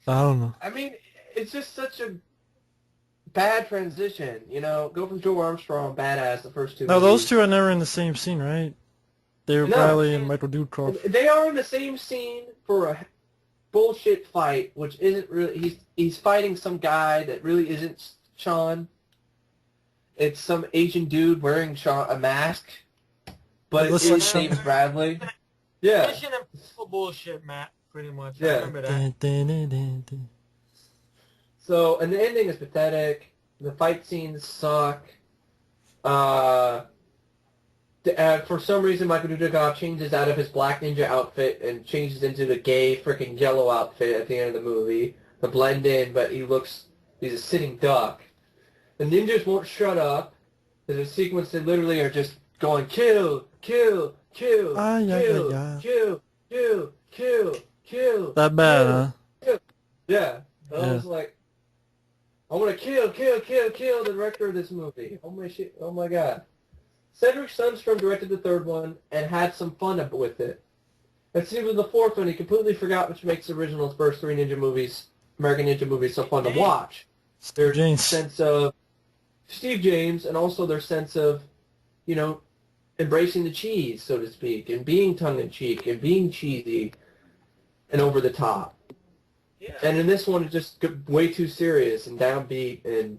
I don't know. I mean, it's just such a bad transition. Go from Joe Armstrong, badass, the first two Now those movies. two are never in the same scene, right? David No, Bradley and Michael Dudikoff. they are in the same scene for a bullshit fight, which isn't really. He's fighting some guy that really isn't Sean. It's some Asian dude wearing a mask, but It it looks like is Sean. David Bradley. Yeah, Mission Impossible bullshit, Matt. Pretty much. I yeah. remember that. Dun, dun, dun, dun. So, and the ending is pathetic. The fight scenes suck. Uh, for some reason, Michael Dudikoff changes out of his black ninja outfit and changes into the gay freaking yellow outfit at the end of the movie to blend in, but he's a sitting duck. The ninjas won't shut up. There's a sequence that literally are just going kill, kill, kill, Ah, yeah, kill, yeah, yeah. kill, kill, kill, kill. That bad, kill, huh? kill. Yeah. And I Yeah. was like, I want to kill, kill, kill, kill the director of this movie. Oh my shit! Oh my god. Cedric Sundstrom directed the third one and had some fun with it. It seems with the fourth one, he completely forgot, which makes the original first three American Ninja movies, so fun to watch. Their James. sense of Steve James, and also their sense of, embracing the cheese, so to speak, and being tongue-in-cheek, and being cheesy, and over the top. Yeah. And in this one, it's just way too serious and downbeat and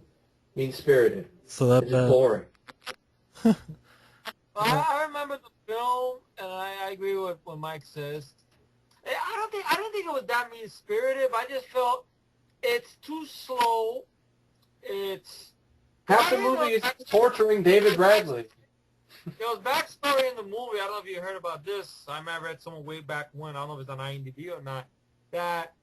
mean-spirited. So that It's just bad. boring. I remember the film, and I agree with what Mike says. I don't think it was that mean spirited. I just felt it's too slow. It's Half the movie is torturing David Bradley. There was backstory in the movie. I don't know if you heard about this. I might have read someone way back when. I don't know if it's on IMDb or not. That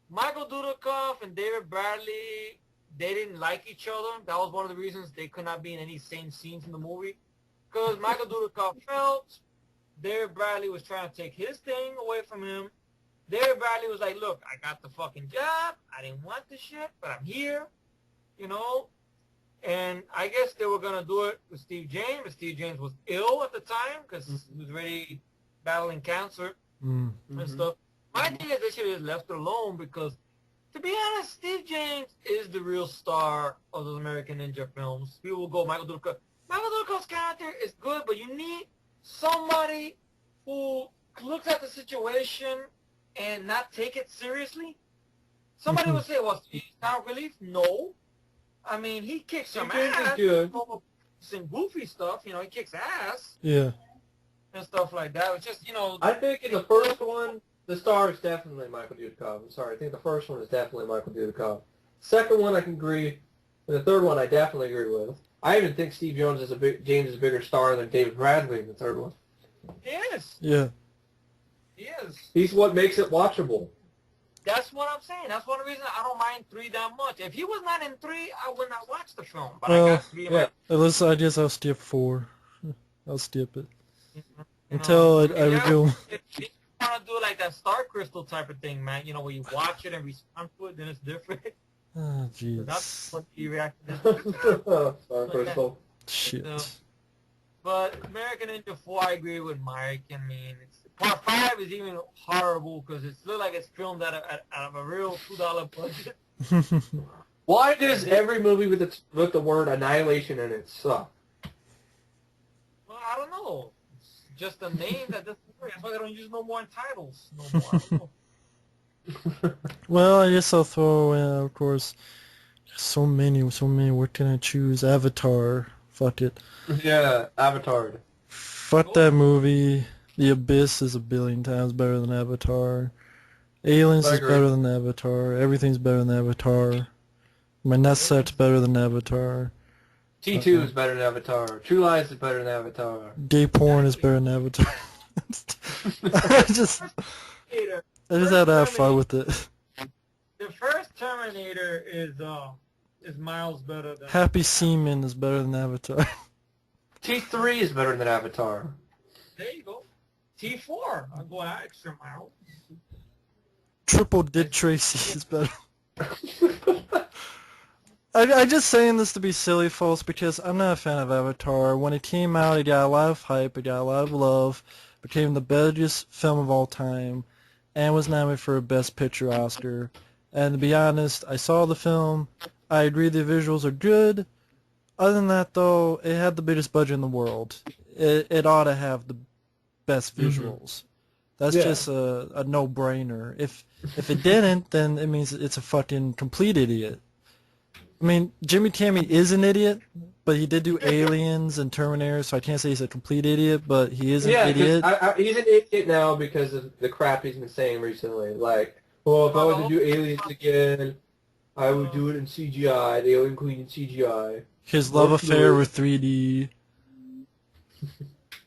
Michael Dudikoff and David Bradley, they didn't like each other. That was one of the reasons they could not be in any same scenes in the movie. Because Michael Dudikoff felt David Bradley was trying to take his thing away from him. David Bradley was like, look, I got the fucking job. I didn't want the shit, but I'm here. And I guess they were going to do it with Steve James, but Steve James was ill at the time because he was already battling cancer and stuff. My thing is they should have left it alone because, to be honest, Steve James is the real star of those American Ninja films. People will go, Michael Dudikoff. Michael Dudikoff's character is good, but you need somebody who looks at the situation and not take it seriously. Somebody would say, well, Steve's comic relief? No. I mean, he kicks some ass. Good. Some goofy stuff, he kicks ass. Yeah. And stuff like that. It's just, I think in the first one, the star is definitely Michael Dudikoff. I'm sorry. I think the first one is definitely Michael Dudikoff. Second one, I can agree. And the third one, I definitely agree with. I even think Steve James is a bigger star than David Bradley in the third one. He is. Yeah. He is. He's what makes it watchable. That's what I'm saying. That's one of the reasons I don't mind 3 that much. If he was not in 3, I would not watch the film. But Well, I got 3 in my... I guess I'll skip 4. I'll skip it. Until I review them. If you want to do like that Star Crystal type of thing, man, where you watch it and respond to it, then it's different. Oh, That's jeez. what you react to. Star Crystal. Shit. But American Ninja 4, I agree with Mike. I mean, Part 5 is even horrible because it looks like it's filmed out of a real $2 budget. Why does every movie with the word annihilation in it suck? Well, I don't know. It's just a name that doesn't work. That's why they don't use no more in titles. No more. I don't know. Well, I guess I'll throw in, of course, so many. What can I choose? Avatar. Fuck it. Yeah, Avatar. Fuck that movie. The Abyss is a billion times better than Avatar. Aliens I is agree. better than Avatar. Everything's better than Avatar. My nutsack's better than Avatar. T2 is better than Avatar. True Lies is better than Avatar. Gay porn is better than Avatar. I just had to have fun with it. The first Terminator is miles better than... Happy Seaman is better than Avatar. T3 is better than Avatar. There you go. T4. I'm going out extra mile. Triple Dick Tracy is better. I just saying this to be silly, folks, because I'm not a fan of Avatar. When it came out, it got a lot of hype, it got a lot of love, became the biggest film of all time, and was nominated for a Best Picture Oscar. And to be honest, I saw the film. I agree the visuals are good. Other than that, though, it had the biggest budget in the world. It ought to have the best visuals. That's just a no-brainer. If it didn't, then it means it's a fucking complete idiot. I mean, Jimmy Tammy is an idiot, but he did do Aliens and Terminator, so I can't say he's a complete idiot, but he is an idiot. He's an idiot now because of the crap he's been saying recently. Like, well, if I was to do Aliens again, I would do it in CGI, the Alien Queen in CGI. His love affair with 3D.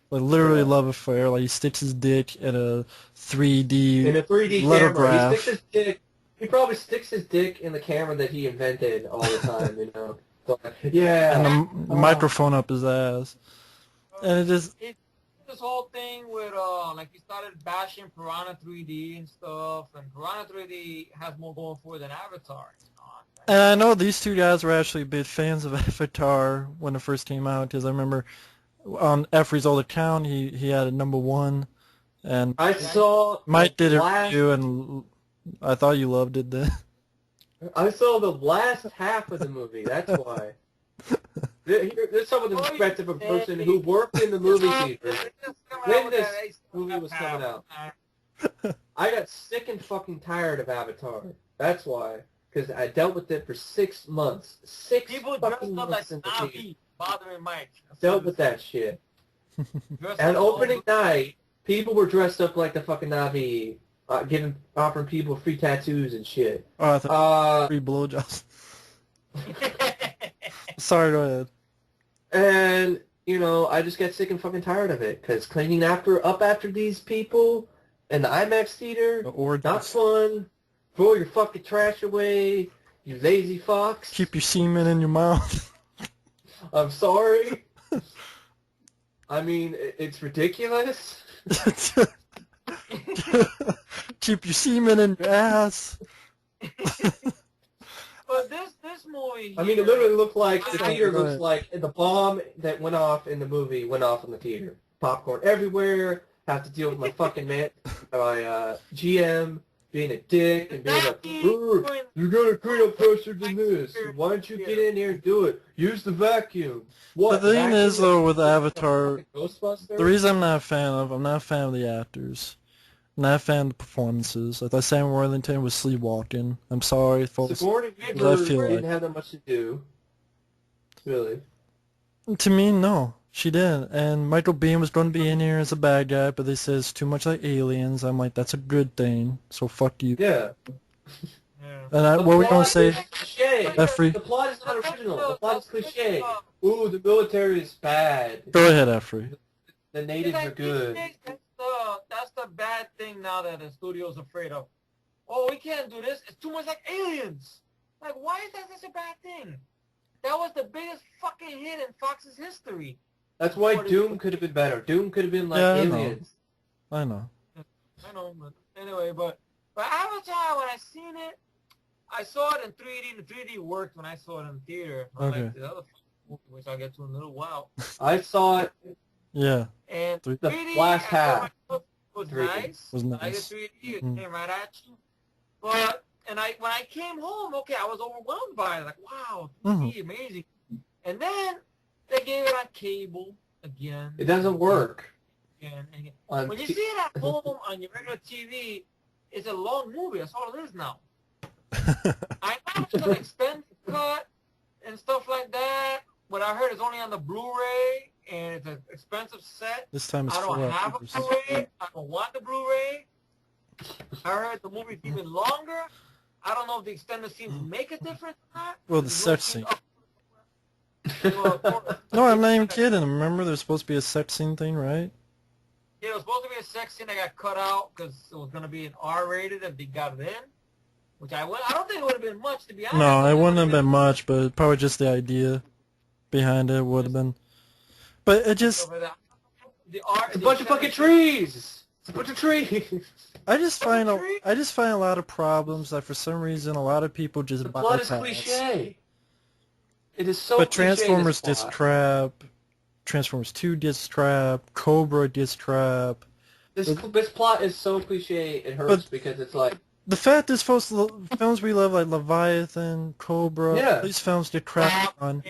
Like, literally love affair. Like, he sticks his dick in a 3D in a 3D lithograph. Camera. He sticks his dick. He probably sticks his dick in the camera that he invented all the time, you know. So, yeah. And the microphone up his ass. And it just... This whole thing with, like, he started bashing Piranha 3D and stuff, and Piranha 3D has more going for it than Avatar. And I know these two guys were actually big fans of Avatar when it first came out, because I remember on Efri's old account, he had a #1, and I saw Mike did a review, and I thought you loved it then. I saw the last half of the movie, that's why. There's some of the perspective of a person who worked in the movie theater when this movie was coming out. I got sick and fucking tired of Avatar. That's why. Because I dealt with it for 6 months. People dressed up like Navi, bothering Mike. Dealt with that shit. And opening night, people were dressed up like the fucking Navi, offering people free tattoos and shit. Oh, I thought free blowjobs. Sorry, go ahead. And, you know, I just got sick and fucking tired of it. Because cleaning up after these people in the IMAX theater, not fun. Throw your fucking trash away, you lazy fox. Keep your semen in your mouth. I'm sorry. I mean, it's ridiculous. Keep your semen in your ass. But this movie here, I mean, it literally looked like the theater looks like the bomb that went off in the movie went off in the theater. Popcorn everywhere. Have to deal with my fucking my GM being a dick and being like, you gotta clean up faster than this. Why don't you get in here and do it? Use the vacuum. What? The thing is, though, with Avatar, Ghostbusters? the reason I'm not a fan of the actors. I'm not a fan of the performances. I thought Sam Worthington was sleepwalking. I'm sorry, folks. Sigourney Weaver didn't have that much to do. Really. To me, no. She didn't. And Michael Biehn was going to be in here as a bad guy, but they said it's too much like Aliens. I'm like, that's a good thing, so fuck you. Yeah. And what were we going to say? Efri? The plot is not original. The plot is cliche. Ooh, the military is bad. Go ahead, Efri. The natives are good. That's the bad thing now that the studio's afraid of. Oh, we can't do this. It's too much like Aliens. Like, why is that such a bad thing? That was the biggest fucking hit in Fox's history. That's why Doom could have been better. Doom could have been like Aliens. I know. But anyway, but Avatar, when I seen it, I saw it in 3D. The 3D worked when I saw it in the theater. Like the other movie, which I'll get to in a little while. I saw it. Yeah. And the 3D, last half was nice. Was nice. I get 3D, it came right at you. But when I came home, okay, I was overwhelmed by it. Like, wow, 3D, amazing. And then they gave it on cable again. It doesn't work. Again. When you see it at home on your regular TV, it's a long movie. That's all it is now. I know it's an expensive cut and stuff like that, but I heard it's only on the Blu-ray, and it's an expensive set. This time it's I don't have a Blu-ray. I don't want the Blu-ray. I heard the movie's even longer. I don't know if the extended scenes make a difference or not. Well, the sex scene. No, I'm not even kidding. Remember, there's supposed to be a sex scene thing, right? Yeah, it was supposed to be a sex scene that got cut out because it was going to be an R-rated if they got it in. Which I don't think it would have been much, to be honest. No, it wouldn't have been much, but probably just the idea behind it would have been. But it just... It's a bunch of fucking trees! It's a bunch of trees! I just find a lot of problems that for some reason a lot of people just bypass. The plot is cliche. It is so But cliche, Transformers diss trap, Transformers 2 diss trap, Cobra diss trap. This plot is so cliche it hurts because it's like, The fact is, films we love like Leviathan, Cobra, Yeah. these films get crap on.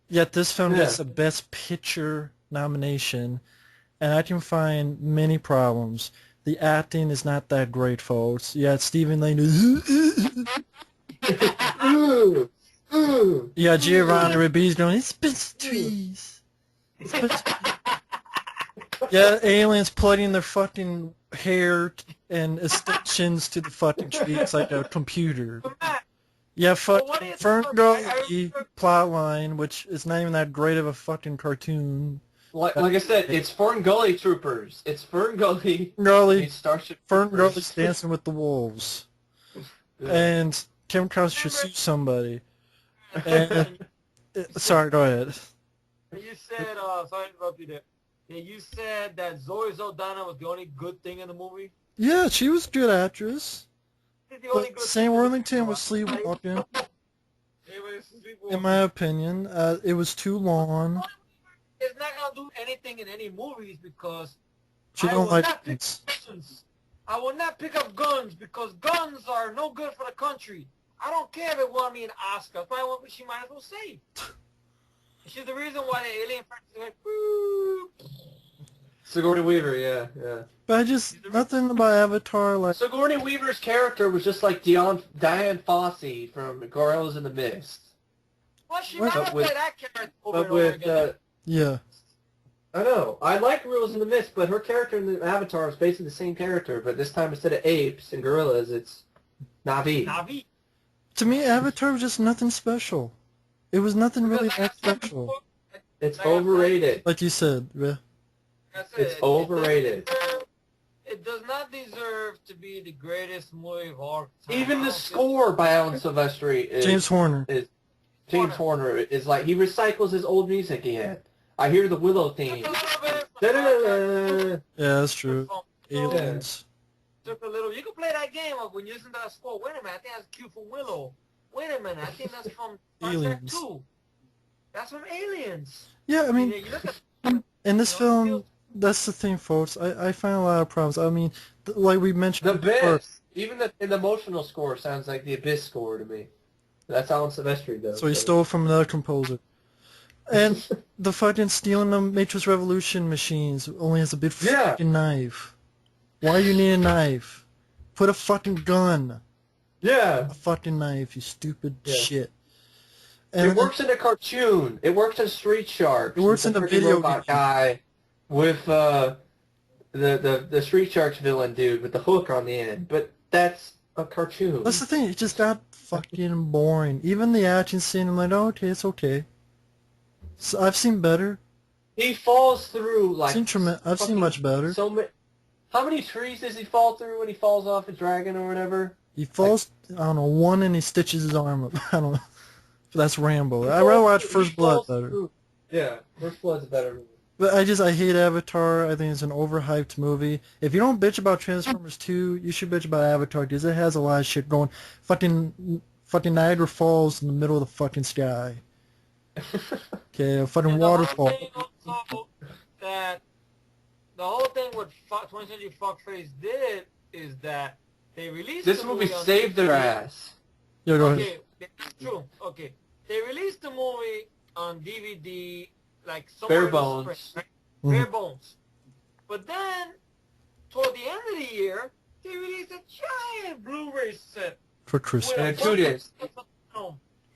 Yet this film Yeah. gets a Best Picture nomination, and I can find many problems. The acting is not that great, folks. Yeah, Stephen Lane is... Yeah, Giovanni Ribisi going, it's been trees. It's been trees. Yeah, aliens plugging their fucking hair and extensions to the fucking trees like a computer. Yeah, fucking Fern Gully plotline, which is not even that great of a fucking cartoon. Like I said, it's Fern Gully Troopers. It's Fern Gully. Gully, Starship Fern Troopers. Gully's Dancing with the Wolves. Yeah. And Kim Krause should sue somebody. And, sorry, go ahead. You said, sorry to interrupt you there. Yeah, you said that Zoe Saldana was the only good thing in the movie? Yeah, she was a good actress. The only But good Sam thing Worthington was sleepwalking, in my opinion. It was too long. It's not going to do anything in any movies because She I don't will like not pick guns. guns. I will not pick up guns because guns are no good for the country. I don't care if it won me an Oscar. She might as well say. She's the reason why the alien friends are like, woo. Sigourney Weaver, yeah. But I just, nothing about Avatar, like... Sigourney Weaver's character was just like Diane Fossey from Gorillas in the Mist. Well, she might have played that character over But and over with, again. Yeah. I know. I like Gorillas in the Mist, but her character in the Avatar is basically the same character, but this time instead of apes and gorillas, it's Na'vi. Na'vi. To me, Avatar was just nothing special. It was nothing really that special. It's overrated. Like you said, yeah. It's overrated. It does not deserve to be the greatest movie of all time. Even the score by Alan Silvestri is... James Horner. James Horner is like, he recycles his old music he had. I hear the Willow theme. Da-da-da-da. Yeah, that's true. Aliens. Took a little. You can play that game of when you listen to that score. Wait a minute, I think that's cue for Willow. Wait a minute, I think that's from Star Trek Aliens. 2. That's from Aliens. Yeah, I mean, You look at, in this film, that's the thing, folks. I find a lot of problems. I mean, like we mentioned The before, Abyss. Even the emotional score sounds like the Abyss score to me. That's Alan Silvestri, though. so he stole from another composer. And the fucking stealing the Matrix Revolution machines only has a big fucking knife. Why do you need a knife? Put a fucking gun. Yeah. A fucking knife, you stupid shit. And it works in a cartoon. It works in Street Sharks. It works in the video robot game. guy with the Street Sharks villain dude with the hook on the end. But that's a cartoon. That's the thing, it just got fucking boring. Even the action scene, I'm like, oh, okay, it's okay. So I've seen better. He falls through like... I've seen much better. How many trees does he fall through when he falls off a dragon or whatever? He falls, I don't know, one and he stitches his arm up. I don't know. That's Rambo. I'd rather watch First Blood better. Yeah, First Blood's a better movie. But I hate Avatar. I think it's an overhyped movie. If you don't bitch about Transformers 2, you should bitch about Avatar because it has a lot of shit going. Fucking Niagara Falls in the middle of the fucking sky. Okay, a fucking waterfall. That the whole thing what 20th Century Fox did is that they released this the movie on saved their DVD. ass. Yeah, go ahead. Okay, it's true. Okay, they released the movie on DVD like somewhere Bare in the bones. spring, right? Bare bones. But then, toward the end of the year, they released a giant Blu-ray set For Christmas. And a 2 disc.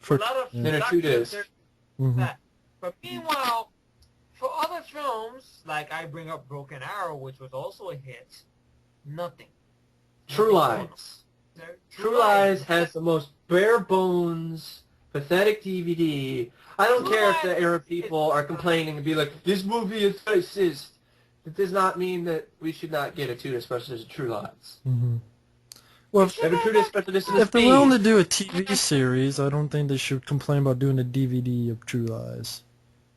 For a lot of And a 2 disc. that. But meanwhile, for other films, like I bring up Broken Arrow, which was also a hit, nothing. True Lies. True Lies has the most bare bones, pathetic DVD. I don't care if the Arab people are complaining and be like, this movie is racist. It does not mean that we should not get a 2 disc special edition of True Lies. Well, Have a 2 disc special edition of if they're Speed. willing to do a TV series, I don't think they should complain about doing a DVD of True Lies.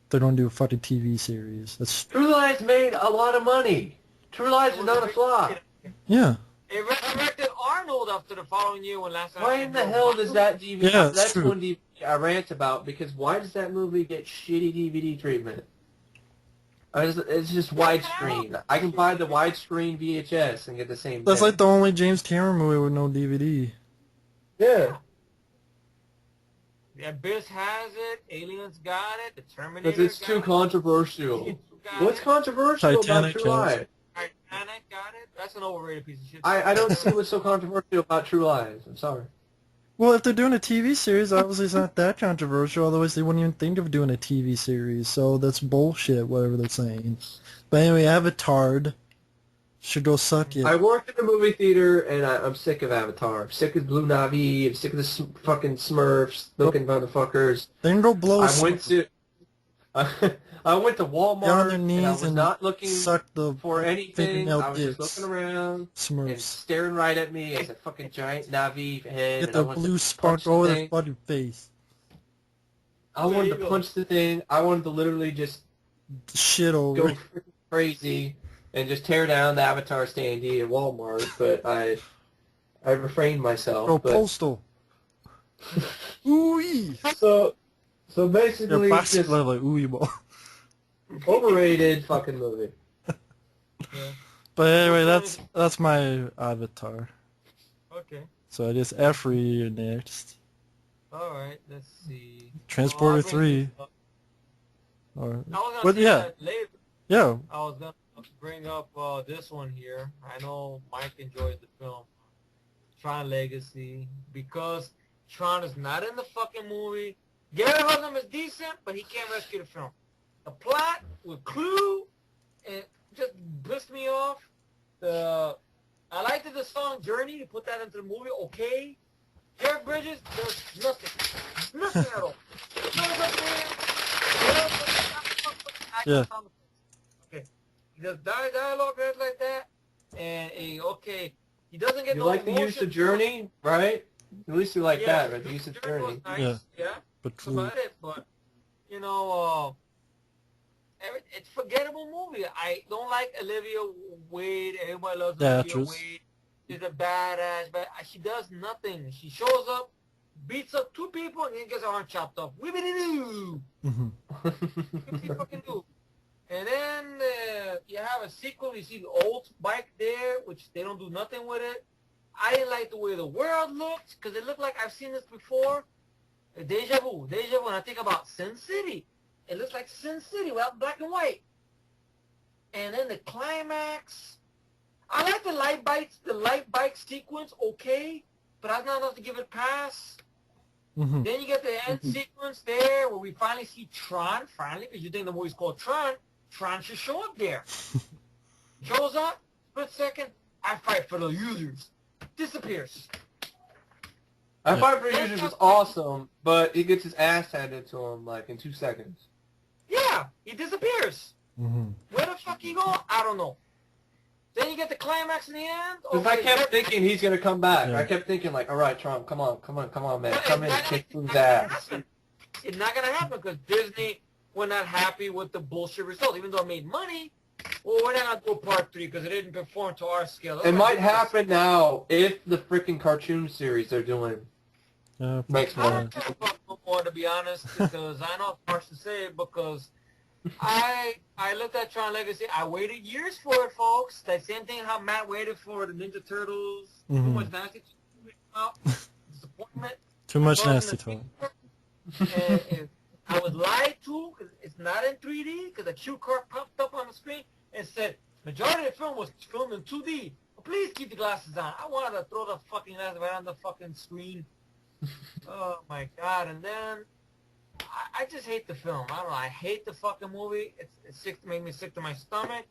They're going to do a fucking TV series. That's True Lies made a lot of money. True Lies is not a flop. yeah. It resurrected Arnold after the following year when last time. Why in the hell does that DVD... Yeah, it's that's true. one DVD I rant about, because why does that movie get shitty DVD treatment? It's just widescreen. I can buy the widescreen VHS and get the same That's thing. like the only James Cameron movie with no DVD. Yeah. The Abyss has it. Aliens got it. The Terminator. Because it's too controversial. What's controversial about True Lies? Titanic got it. That's an overrated piece of shit. I don't see what's so controversial about True Lies. I'm sorry. Well, if they're doing a TV series, obviously it's not that controversial. Otherwise, they wouldn't even think of doing a TV series. So that's bullshit, whatever they're saying. But anyway, Avatar should go suck it. I worked in the movie theater, and I'm sick of Avatar. I'm sick of Blue Na'vi. I'm sick of the fucking Smurfs looking motherfuckers. Then go blow a I went to Walmart, Get on their knees and I was not looking suck the for anything. fingernail I was just dicks. looking around and Smurfs. staring right at me as a fucking giant Na'vi head. Get and the I wanted blue to spark punch the over their thing. fucking face. I wanted to punch the thing. I wanted to literally just Shit over go it. freaking crazy and just tear down the Avatar standee at Walmart, but I refrained myself. Go but, postal. Ooh-wee. So They're basically, it's just basically like ooey ball. overrated fucking movie. Yeah. But anyway, that's my Avatar. Okay. So I guess Afri, you're next. All right. Let's see. Transporter I'll bring 3. this up. Or, I was gonna but say yeah, that later. yeah. I was gonna bring up this one here. I know Mike enjoyed the film, Tron Legacy, because Tron is not in the fucking movie. Gary Oldman is decent, but he can't rescue the film. The plot with Clue, it just pissed me off. I liked the song Journey. You put that into the movie, okay. Jeff Bridges, there's nothing at all. Yeah. Okay. He does dialogue like that, and okay, he doesn't get You no like the use emotion. of Journey, right? At least you like Yeah, that, right? The use of Journey was Journey. nice, yeah. But That's Clue. about it, but you know, it's a forgettable movie. I don't like Olivia Wade. Everybody loves The Olivia actress. Wade. She's a badass, but she does nothing. She shows up, beats up 2 people, and then gets her arm chopped off. Whippity-doo! Mhm. What you fucking do? And then you have a sequel. You see the old bike there, which they don't do nothing with it. I didn't like the way the world looked, because it looked like I've seen this before. Deja vu. When I think about Sin City, it looks like Sin City without black and white. And then the climax. I like the light bike sequence, okay, but that's not enough to give it a pass. Mhm. Then you get the end sequence there where we finally see Tron, because you think the movie's called Tron. Tron should show up there. Shows up, split second, I fight for the users. Disappears. I Fight for Users was awesome, but he gets his ass handed to him like in 2 seconds. Yeah, he disappears. Mhm. Where the fuck he go? I don't know. Then you get the climax in the end. Because I kept thinking he's gonna come back. Yeah. I kept thinking like, all right, Trump, come on, man, But come in and kick his ass. It's not gonna happen because Disney were not happy with the bullshit result. Even though it made money, well, we're not gonna do part 3 because it didn't perform to our scale. It might happen now if the freaking cartoon series they're doing Yeah, makes I money. don't care about no more, to be honest, because I know it's harsh to say it, because I looked at Tron Legacy. I waited years for it, folks. That same thing how Matt waited for the Ninja Turtles. Too much nasty talk. Disappointment. too much Above nasty the talk. and I was lied to because it's not in 3D because a cue card popped up on the screen and said majority of the film was filmed in 2D. Please keep the glasses on. I wanted to throw the fucking glasses right on the fucking screen. Oh my god! And then I just hate the film. I don't know. I hate the fucking movie. It's sick. Made me sick to my stomach.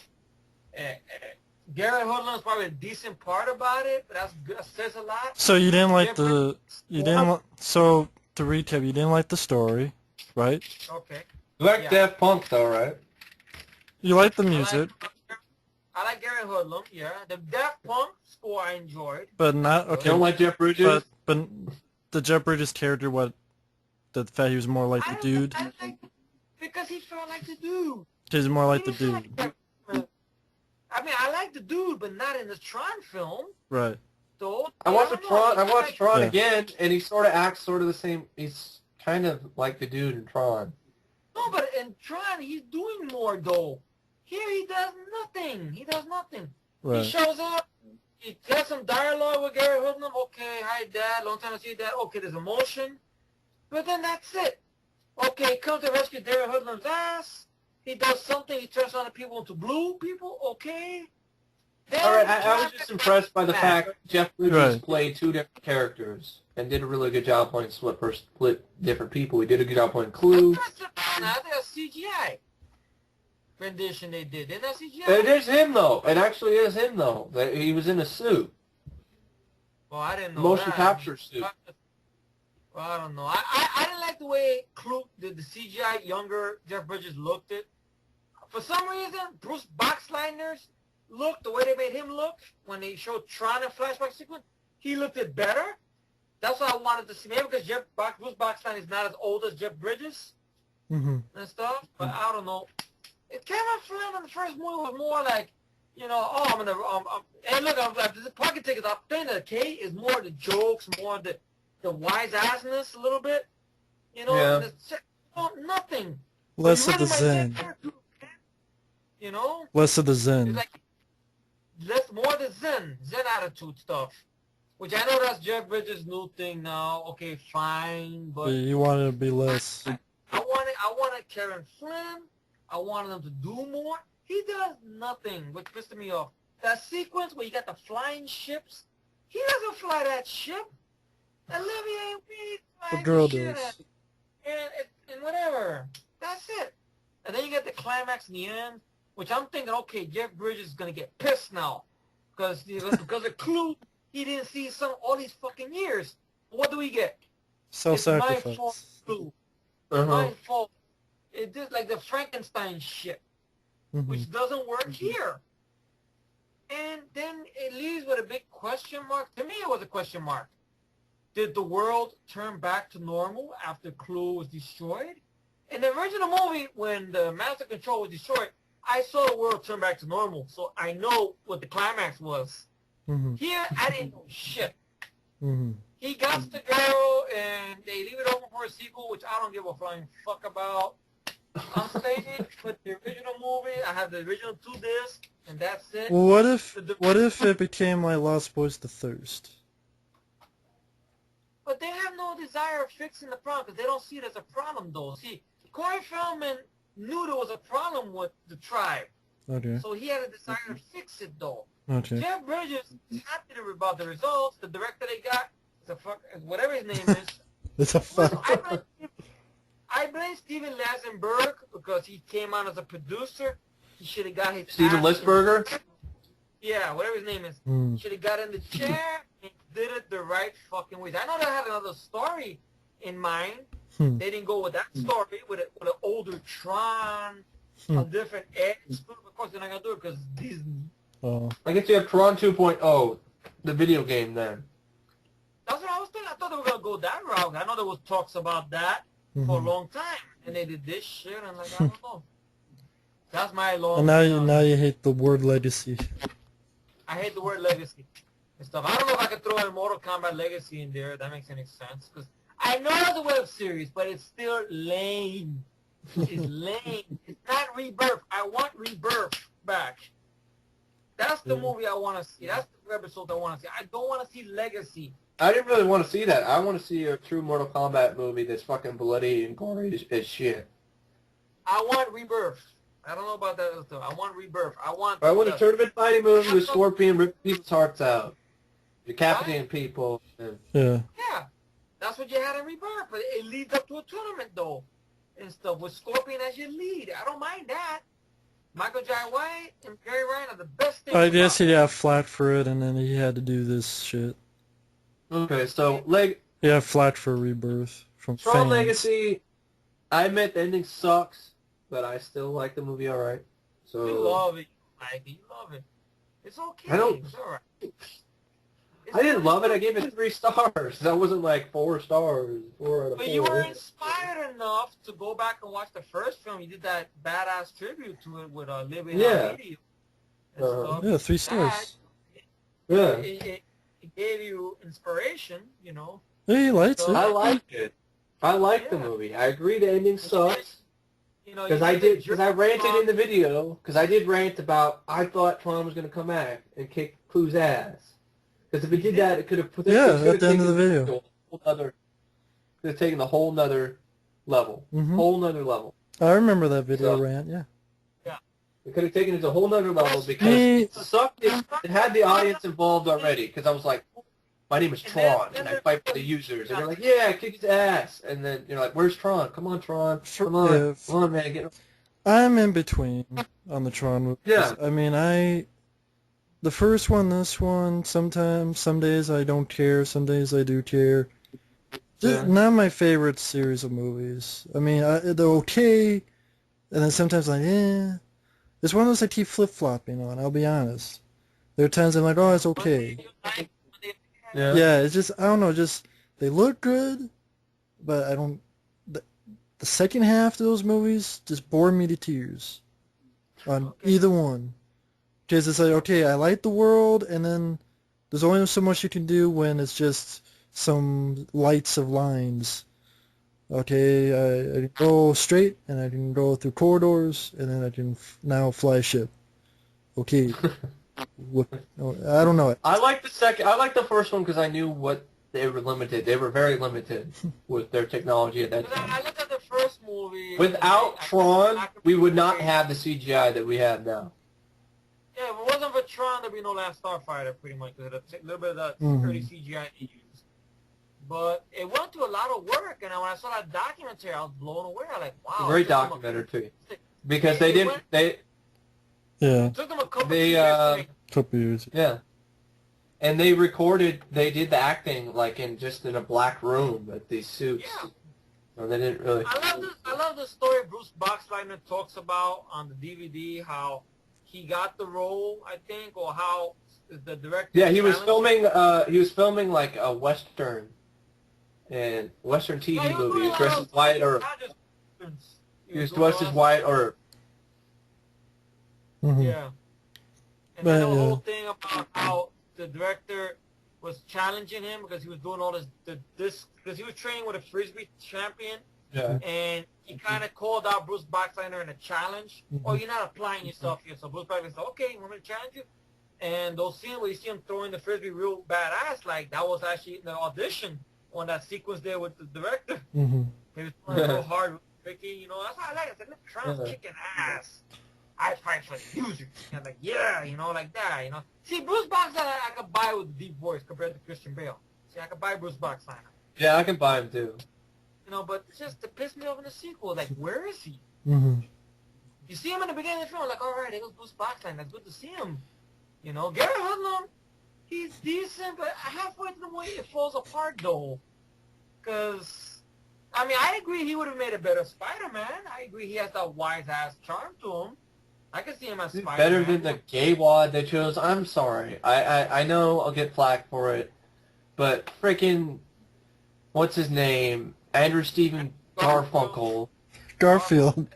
Garrett Hoodlum is probably a decent part about it, but that's good. That says a lot. So you didn't like so to recap, you didn't like the story, right? Okay. You like Yeah. Daft Punk though, right? You like the music, I like Garrett Hoodlum, yeah. The Daft Punk score I enjoyed. but not You okay. don't like Jeff Bridges? But the Jeff Bridges character, the fact he was more like the dude, Because he felt like the dude. he's more like He the didn't dude, feel like that. I mean, I like the dude, but not in the Tron film. right? So I watched Tron Yeah. again, and he sort of acts sort of the same. He's kind of like the dude in Tron. No, but in Tron, he's doing more though. Here he does nothing. He does nothing. Right. He shows up. He has some dialogue with Gary Hoodlum. Okay, hi Dad. Long time to see you, Dad. Okay, there's emotion. But then that's it. Okay, he comes to rescue Gary Hoodlum's ass. He does something. He turns on the people into blue people. Okay. Then All right, I was just impressed by the fact Jeff Bridges played two different characters and did a really good job playing split different people. He did a good job playing Clue. I think that's CGI rendition they did. Isn't that CGI? It is him, though. It actually is him, though. He was in a suit. Well, I didn't know Motion that. capture suit. Well, I don't know. I didn't like the way Clue, the CGI younger Jeff Bridges looked it. For some reason, Bruce Boxleider's look, the way they made him look, when they showed Tron in flashback sequence, he looked it better. That's what I wanted to see. Maybe because Bruce Boxleiter is not as old as Jeff Bridges and stuff. But I don't know. Cameron Flynn in the first movie was more like, you know, oh, hey, look, the pocket tickets. I'm playing the K is more the jokes, more the wise assness a little bit. You know, yeah. And it's nothing. Less of the zen. You know? Less of the zen. It's like, more the zen attitude stuff. Which I know that's Jeff Bridges' new thing now. Okay, fine, but You want it to be less. I wanted Karen Flynn. I wanted him to do more. He does nothing, which pissed me off. That sequence where you got the flying ships, he doesn't fly that ship. Olivier Reed flies The girl the shit does. at it. And whatever. That's it. And then you get the climax in the end, which I'm thinking, okay, Jeff Bridges is going to get pissed now. Because of Clue, he didn't see all these fucking years. What do we get? Self-sacrifice. It's my fault, Clue. It's my fault. It's just like the Frankenstein shit, which doesn't work here. And then it leaves with a big question mark. To me, it was a question mark. Did the world turn back to normal after Clue was destroyed? In the original movie, when the Master Control was destroyed, I saw the world turn back to normal, so I know what the climax was. Here, I didn't know shit. He got the girl, and they leave it open for a sequel, which I don't give a flying fuck about. I'm staying with the original movie. I have the original 2 discs, and that's it. Well, what if it became like Lost Boys: The Thirst? But they have no desire of fixing the problem because they don't see it as a problem, though. See, Corey Feldman knew there was a problem with the tribe. Okay. So he had a desire to fix it, though. Okay. Jeff Bridges is happy about the results. The director they got, whatever his name is. It's a fuck. I blame Steven Lazenberg because he came out as a producer. He should have got his Steven Lisberger? Yeah, whatever his name is. Should have got in the chair and did it the right fucking way. I know they had another story in mind. They didn't go with that story, with an older Tron, a different edge. Of course, they're not going to do it because Disney. I guess you have Tron 2.0, the video game then. That's what I was thinking. I thought they were going to go that route. I know there was talks about that for a long time. And they did this shit, and like, I don't know. That's my long... And now you hate the word legacy. I hate the word legacy and stuff. I don't know if I could throw in Mortal Kombat Legacy in there. If that makes any sense. Because I know it's a web series, but it's still lame. It's lame. It's not Rebirth. I want Rebirth back. That's the movie I want to see. That's the episode I want to see. I don't want to see Legacy. I didn't really want to see that. I want to see a true Mortal Kombat movie that's fucking bloody and gory as shit. I want Rebirth. I don't know about that other stuff. I want Rebirth. I want a tournament fighting movie with Scorpion ripping people's hearts out, decapitating people. Yeah. Yeah. That's what you had in Rebirth. But it leads up to a tournament, though, and stuff, with Scorpion as your lead. I don't mind that. Michael J. White and Gary Ryan are the best things. I guess he got flat for it, and then he had to do this shit. Okay, so Yeah, flat for Rebirth from Tron fans. Legacy. I admit the ending sucks, but I still like the movie all right. So You love it, Mike. You love it. It's okay. I don't- It's all right. I didn't love it. I gave it 3 stars. That wasn't like 4 stars. 4 out of 4. But you were inspired enough to go back and watch the first film. You did that badass tribute to it with Living Yeah. Radio and stuff. Yeah, 3 stars. Yeah. It gave you inspiration, you know. Yeah, he likes it. I liked it. I liked the movie. I agree the ending sucks. You know, Because I ranted in the video, because I did rant about, I thought Tron was going to come back and kick Clue's ass. Because if it did that, it could have at the end of the video. Could have taken the whole nother level. Whole nother level. I remember that video rant, yeah. Yeah. It could have taken it to a whole nother level because it sucked. It had the audience involved already. Because I was like, my name is Tron, and I fight for the users. And they're like, yeah, kick his ass. And then you're like, where's Tron? Come on, Tron. Come on, man. Get him. I'm in between on the Tron movies. Yeah. I mean, the first one, this one, sometimes, some days I don't care, some days I do care. Yeah. Not my favorite series of movies. I mean, they're okay, and then sometimes like, It's one of those I keep flip-flopping on, I'll be honest. There are times I'm like, oh, it's okay. Yeah, it's just, I don't know, just, they look good, but I don't, the second half of those movies just bore me to tears on either one. Because it's like, okay, I like the world, and then there's only so much you can do when it's just some lights of lines. Okay, I can go straight, and I can go through corridors, and then I can now fly a ship. Okay. I don't know it. I like the first one because I knew what they were limited. They were very limited with their technology at that time. I looked at the first movie. Without Tron, we would not have the CGI that we have now. Yeah, if it wasn't for Tron, there'd be no Last Starfighter, pretty much. Because a little bit of that early CGI they used. But it went through a lot of work, and when I saw that documentary, I was blown away. I was like, wow. Great documentary, because they didn't. Yeah. It took them a couple years. Couple years. Yeah. And they did the acting like in a black room with these suits. Yeah. So they didn't really. I love the story Bruce Boxleitner talks about on the DVD, how he got the role, I think, or how the director. Yeah, he was filming. He was filming like a western, and western TV movie. He was dressed as Wyatt Earp. He was dressed as Wyatt Earp. Yeah. And then the whole thing about how the director was challenging him because he was doing all this because he was training with a Frisbee champion. Yeah. And he kind of called out Bruce Boxleitner in a challenge. Oh, you're not applying yourself here. So Bruce Boxleitner said, okay, you want me to challenge you? And those scenes where you see him throwing the Frisbee real badass, like that was actually the audition on that sequence there with the director. He was throwing real hard with Ricky, that's how I like it. I said, look, Tron's kicking ass. I fight for the user. And I'm like, yeah, like that, See, Bruce Boxleitner, I could buy with a deep voice compared to Christian Bale. See, I could buy Bruce Boxleitner. Yeah, I can buy him too. But just to piss me off in the sequel, like, where is he? You see him in the beginning of the film, like, all right, there goes Bruce Boxleitner. That's good to see him. Gary Hudlin, he's decent, but halfway through the way it falls apart, though. Because, I agree he would have made a better Spider-Man. I agree he has that wise-ass charm to him. I can see him as Spider-Man. Better than the gay wad they chose. I'm sorry. I know I'll get flack for it, but freaking, what's his name? Andrew Stephen Garfunkel. Garfield.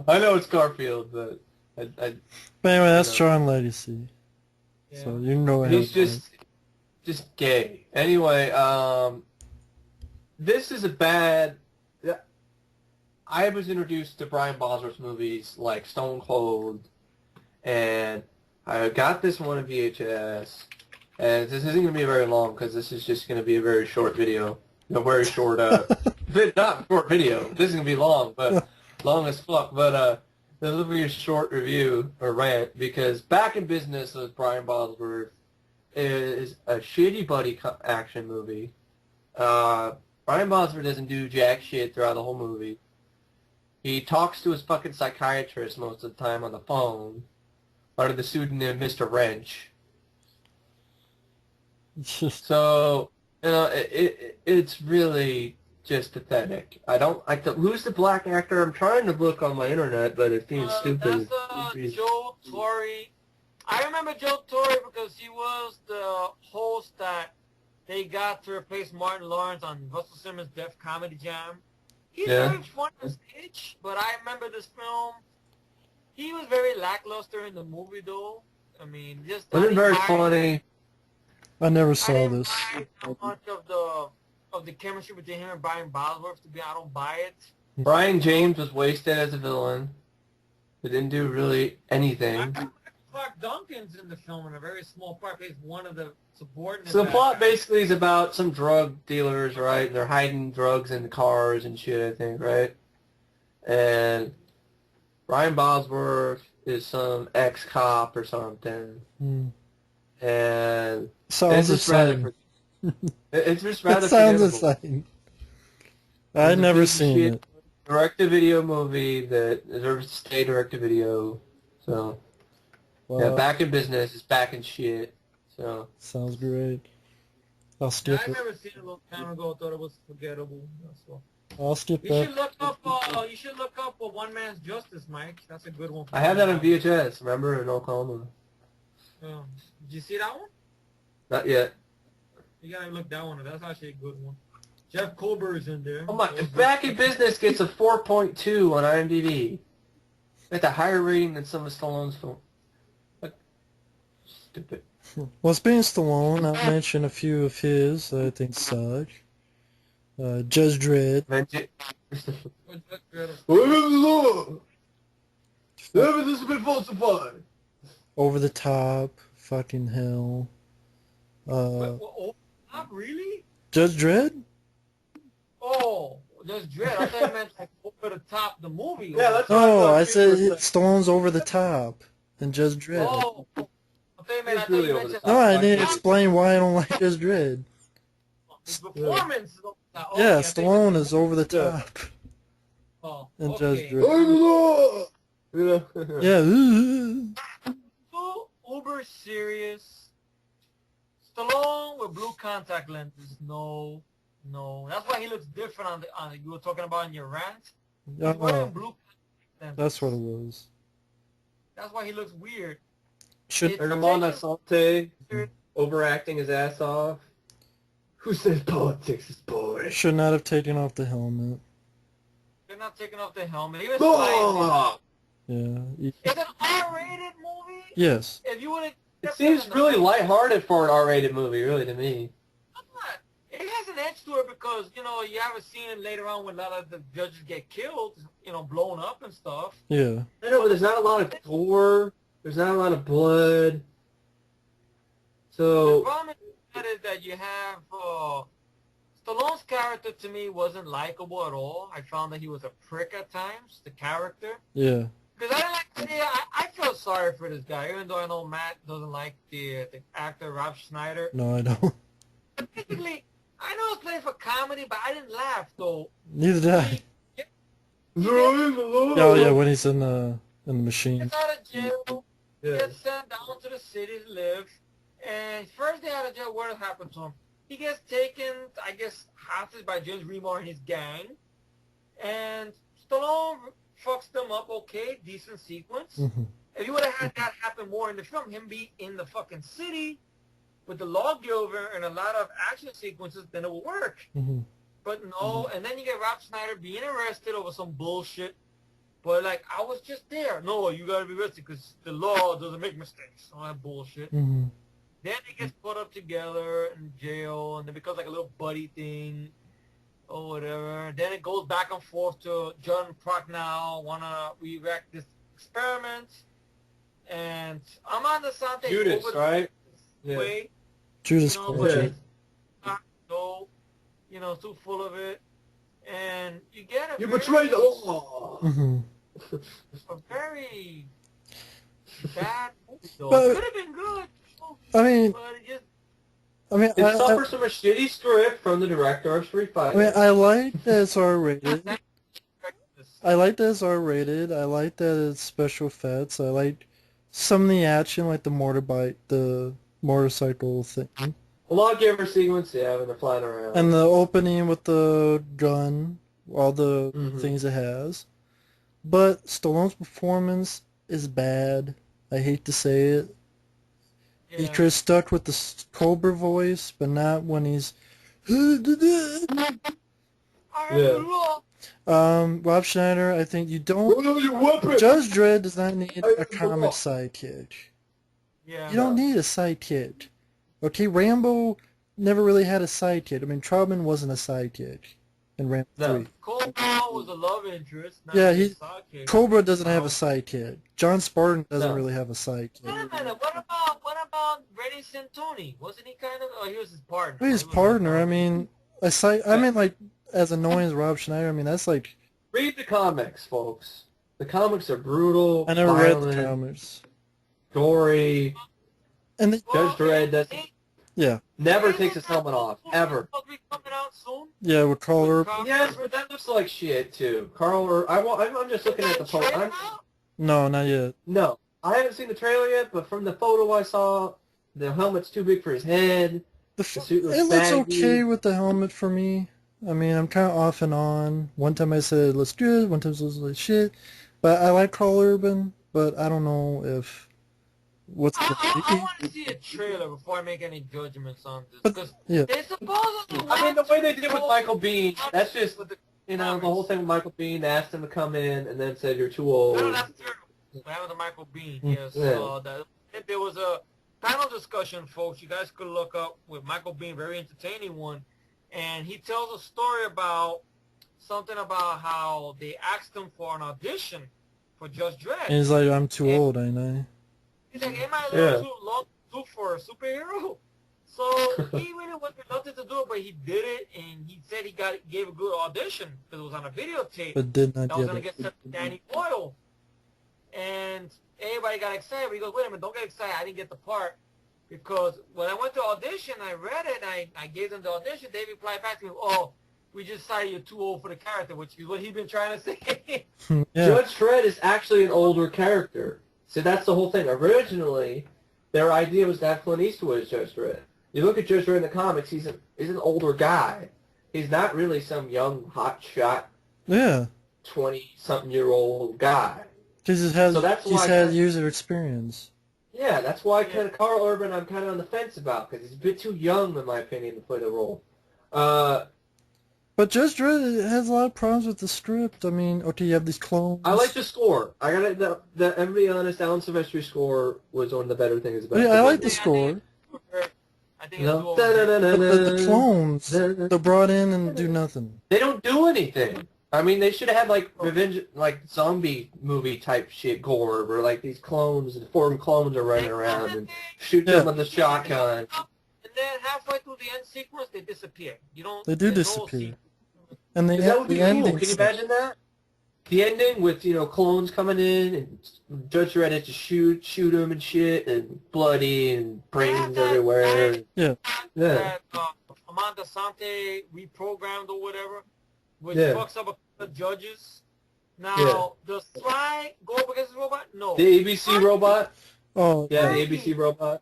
I know it's Garfield, but But anyway, that's Tron Legacy. Yeah. So you can go ahead. He's just gay. Anyway, this is a bad. I was introduced to Brian Bosworth's movies like Stone Cold, and I got this one on VHS, and this isn't going to be very long because this is just going to be a very short video. A very short, not short video. This is going to be long, but long as fuck. But this will be a short review or rant because Back in Business with Brian Bosworth is a shitty buddy action movie. Brian Bosworth doesn't do jack shit throughout the whole movie. He talks to his fucking psychiatrist most of the time on the phone under the pseudonym Mr. Wrench. So, it's really just pathetic. I don't like who's the black actor? I'm trying to look on my internet, but it's being stupid. That's Joe Torre. I remember Joe Torre because he was the host that they got to replace Martin Lawrence on Russell Simmons' Def Comedy Jam. He's very fun on stage, but I remember this film. He was very lackluster in the movie, though. Just wasn't very funny. I never saw this. So much of the chemistry between him and Brian Bosworth to be, I don't buy it. Brian James was wasted as a villain. He didn't do really anything. Clark Duncan's in the film in a very small part. He's one of the subordinates. So the plot basically is about some drug dealers, right? They're hiding drugs in the cars and shit, I think, right? And Ryan Bosworth is some ex-cop or something. And Sounds exciting. It's just rather It sounds forgettable. exciting. I've never seen it. Direct-to-video movie that deserves to stay direct-to-video. So, yeah, back in business. It's back in shit. So sounds great. I'll skip I've it. never seen it a long time ago. I thought it was forgettable. That's all. I'll skip You that. should look up. You should look up One Man's Justice, Mike. That's a good one. I have that on VHS. Remember in Oklahoma? Did you see that one? Not yet. You gotta look that one up. That's actually a good one. Jeff Kober is in there. Oh my! Back in Business gets a 4.2 on IMDb. That's a higher rating than some of Stallone's films. What? Stupid. Well, speaking of Stallone, I'll mention a few of his that I think suck. Judge Dredd. Evidence has been falsified. Over the top. Fucking hell. Not really? Judge Dredd? Oh, Judge Dredd. I thought you meant like over the top the movie. Yeah, that's Oh, I said Stallone's over the top. And Judge Dredd. Oh, I thought you meant, He's really over the mentioned. top. No, I didn't explain why I don't like Judge Dredd. His performance is over the top. Yeah, Okay, Stallone is over the top. Oh, And okay. Judge Dredd. Yeah. So uber serious. Stallone with blue contact lenses. No. That's why he looks different on the you were talking about in your rant. He's wearing blue contact lenses. That's what it was. That's why he looks weird. Should Ramon Asante overacting his ass off. Who says politics is boring? should not have taken off the helmet. They're not taking off the helmet. Even Oh! Yeah. it's an R-rated movie. Yes. If you would, It seems really lighthearted for an R-rated movie, really, to me. It has an edge to it because you have a scene later on when a lot of the judges get killed, blown up and stuff. Yeah. I know, but there's not a lot of gore. There's not a lot of blood. The So, problem is that you have Stallone's character to me wasn't likable at all. I found that he was a prick at times, the character. Yeah. Because I didn't like I feel sorry for this guy, even though I know Matt doesn't like the actor Rob Schneider. No, I don't. Basically, I know it's playing for comedy, but I didn't laugh though. Neither did I. Oh yeah, when he's in the machine. Gets out of jail, gets sent down to the city to live, and first day out of jail, what happened to him? He gets taken, I guess, hostage by James Remar and his gang, and Stallone fucks them up. Okay, decent sequence. Mm-hmm. If you would have had that happen more in the film, him be in the fucking city with the lawgiver and a lot of action sequences, then it would work. Mm-hmm. But no, and then you get Rob Schneider being arrested over some bullshit. But like, I was just there. No, you gotta be arrested because the law doesn't make mistakes. All that bullshit. Mm-hmm. Then it gets put up together in jail, and it becomes like a little buddy thing or whatever. Then it goes back and forth to John Prochnow wanna re-erect this experiment, and I'm on the something Judas, right? way. Judas You know, Priest. but so, too full of it, and you get a You very, betrayed the law! Mm-hmm. a very bad movie, though. But- It could have been good, I mean, but it just It suffers from a shitty script from the director of Street Fighter. I like that it's R-rated. I like that it's R-rated. I like that it's special effects. I like some of the action, like the motorcycle thing. A lawgiver sequence, yeah, when they're flying around. And the opening with the gun, all the Mhm. things it has. But Stallone's performance is bad. I hate to say it. He yeah. could have stuck with the Cobra voice, but not when he's... Rob Schneider, I think you don't... Judge Dredd does not need a comic sidekick. Yeah. You don't need a sidekick. Okay, Rambo never really had a sidekick. I mean, Trautman wasn't a sidekick. in Rambo No. 3. Cobra was a love interest. Not Yeah, a he sidekick. Cobra doesn't have a sidekick. John Spartan doesn't No. really have a Wait sidekick. a minute. What about Reddy Santoni? Wasn't he kind of? Oh, he was his partner. Well, his He was partner, I like, mean, I mean, like, as annoying as Rob Schneider, I mean, that's like, Read the comics, folks. The comics are brutal, I never read violent, the comics. gory. And the, well, Judge Dredd doesn't yeah, never takes his helmet off, ever. Coming out soon. yeah, with Carl With Urban. Carl Yes, Urban. but that looks like shit too. I'm just looking at the post. Trailer out? No, not yet. No, I haven't seen the trailer yet, but from the photo I saw, the helmet's too big for his head. The suit looks it looks baggy. okay with the helmet for me. I mean, I'm kind of off and on. One time I said it looks good, one time it looks like shit. But I like Carl Urban, but I don't know if what's I want to see a trailer before I make any judgments on this. But- Because yeah. they supposedly I mean, the way they did with Michael Bean, that's just, with the you know, the whole thing with Michael Bean, they asked him to come in and then said, you're too old. No, that's true. What happened to Michael Bean? Yes. Yeah. There was a panel discussion, folks. You guys could look up with Michael Bean, very entertaining one. And he tells a story about something about how they asked him for an audition for Judge Dredd. And he's like, I'm too old, ain't I? He's like, am I a little Yeah. too long too for a superhero? So he really was reluctant to do it, but he did it, and he said he gave a good audition because it was on a videotape. But did not That was get going to it. get sent to Danny Boyle. And everybody got excited. But he goes, wait a minute, don't get excited. I didn't get the part. Because when I went to audition, I read it, and I gave them the audition. They replied back to me, oh, we just decided you're too old for the character, which is what he's been trying to say. Yeah. Judge Dredd is actually an older character. So that's the whole thing. Originally, their idea was to have Clint Eastwood as Judge Dredd. You look at Judge Dredd in the comics, he's an older guy. He's not really some young, hotshot, Yeah. 20-something-year-old guy. Because he has, So that's he's why had I- years of experience. Yeah, that's why kind of Carl Urban I'm kind of on the fence about, because he's a bit too young, in my opinion, to play the role. But Judge Dredd has a lot of problems with the script. I mean, okay, you have these clones. I like the score. I gotta, I'm be honest, Alan Silvestri's score was one of the better things about Yeah, it. I like the score. I think No. it's over. But the clones, they're brought in and do nothing. They don't do anything. I mean, they should have had like revenge, like zombie movie type shit gore, where like these clones, the four clones are running around and shoot them with the shotgun. And then halfway through the end sequence, they disappear. You don't. They do there's no disappear. sequence. And That would the be cool. ending. Can you imagine that? The ending with clones coming in and Judge Dredd has to shoot them and shit and bloody and brains everywhere. Yeah. That Amanda Sante reprogrammed or whatever, which Yeah. fucks up the judges. Now, does Sly go up against the robot? No. The ABC robot. Oh, Yeah, the ABC robot.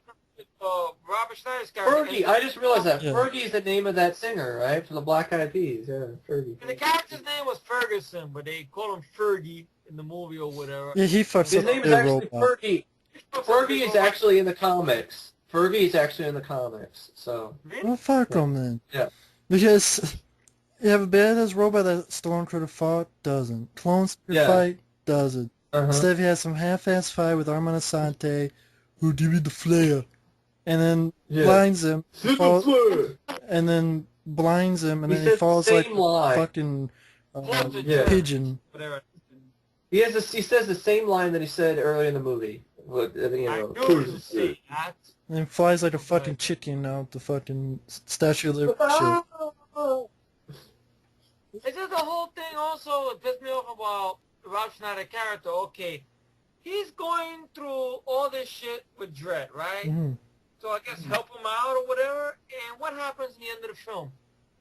Robert Schneider's character. Fergie. I just realized that. Yeah. Fergie is the name of that singer, right? From the Black Eyed Peas. Yeah, Fergie. And the character's name was Ferguson, but they call him Fergie in the movie or whatever. yeah, he fucks His up name is the actually robot. Fergie. Fergie is actually in the comics. Fergie is actually in the comics. So Well, fuck him then. Yeah. Because you have a badass robot that Stallone could have fought, doesn't. Clones could Yeah. fight, doesn't. uh-huh. Instead, he has some half-ass fight with Armand Asante, who give me the flare, and then Yeah. blinds him, Super Fleur. and then blinds him, and He then he says the falls like same a line. fucking Yeah. pigeon. Whatever. He says the same line that he said earlier in the movie. With, I knew you would see that. And then flies like a fucking chicken out the fucking Statue of Liberty shit. It's just the whole thing also it pissed me off about Rob Schneider character. Okay, he's going through all this shit with Dredd, right? Mhm. So I guess help him out or whatever. And what happens in the end of the film?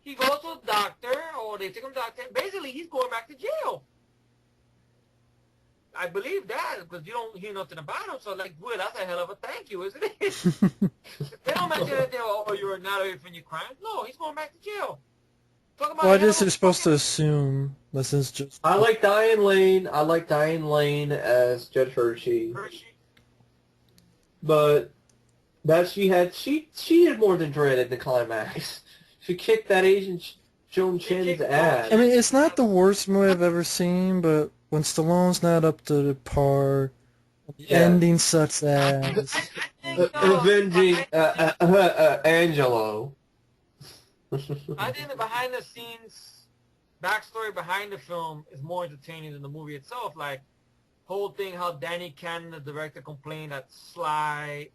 He goes to a doctor, or they take him to a doctor. Basically, he's going back to jail. I believe that because you don't hear nothing about him. So, like, well, that's a hell of a thank you, isn't it? They don't mention that they're, oh, you're not away from your crime. No, he's going back to jail. Talk about Well, I a hell guess of a they're supposed to fucking- assume this is just. I like Diane Lane. I like Diane Lane as Judge Hershey. Hershey. But that she did more than Dredd in the climax. She kicked that Asian Joan Chen's ass. I mean, it's not the worst movie I've ever seen, but when Stallone's not up to the par, the Yeah. ending sucks ass. I think, Avenging Angelo. I think the behind the scenes backstory behind the film is more entertaining than the movie itself. Like, whole thing how Danny Cannon, the director, complained that Sly,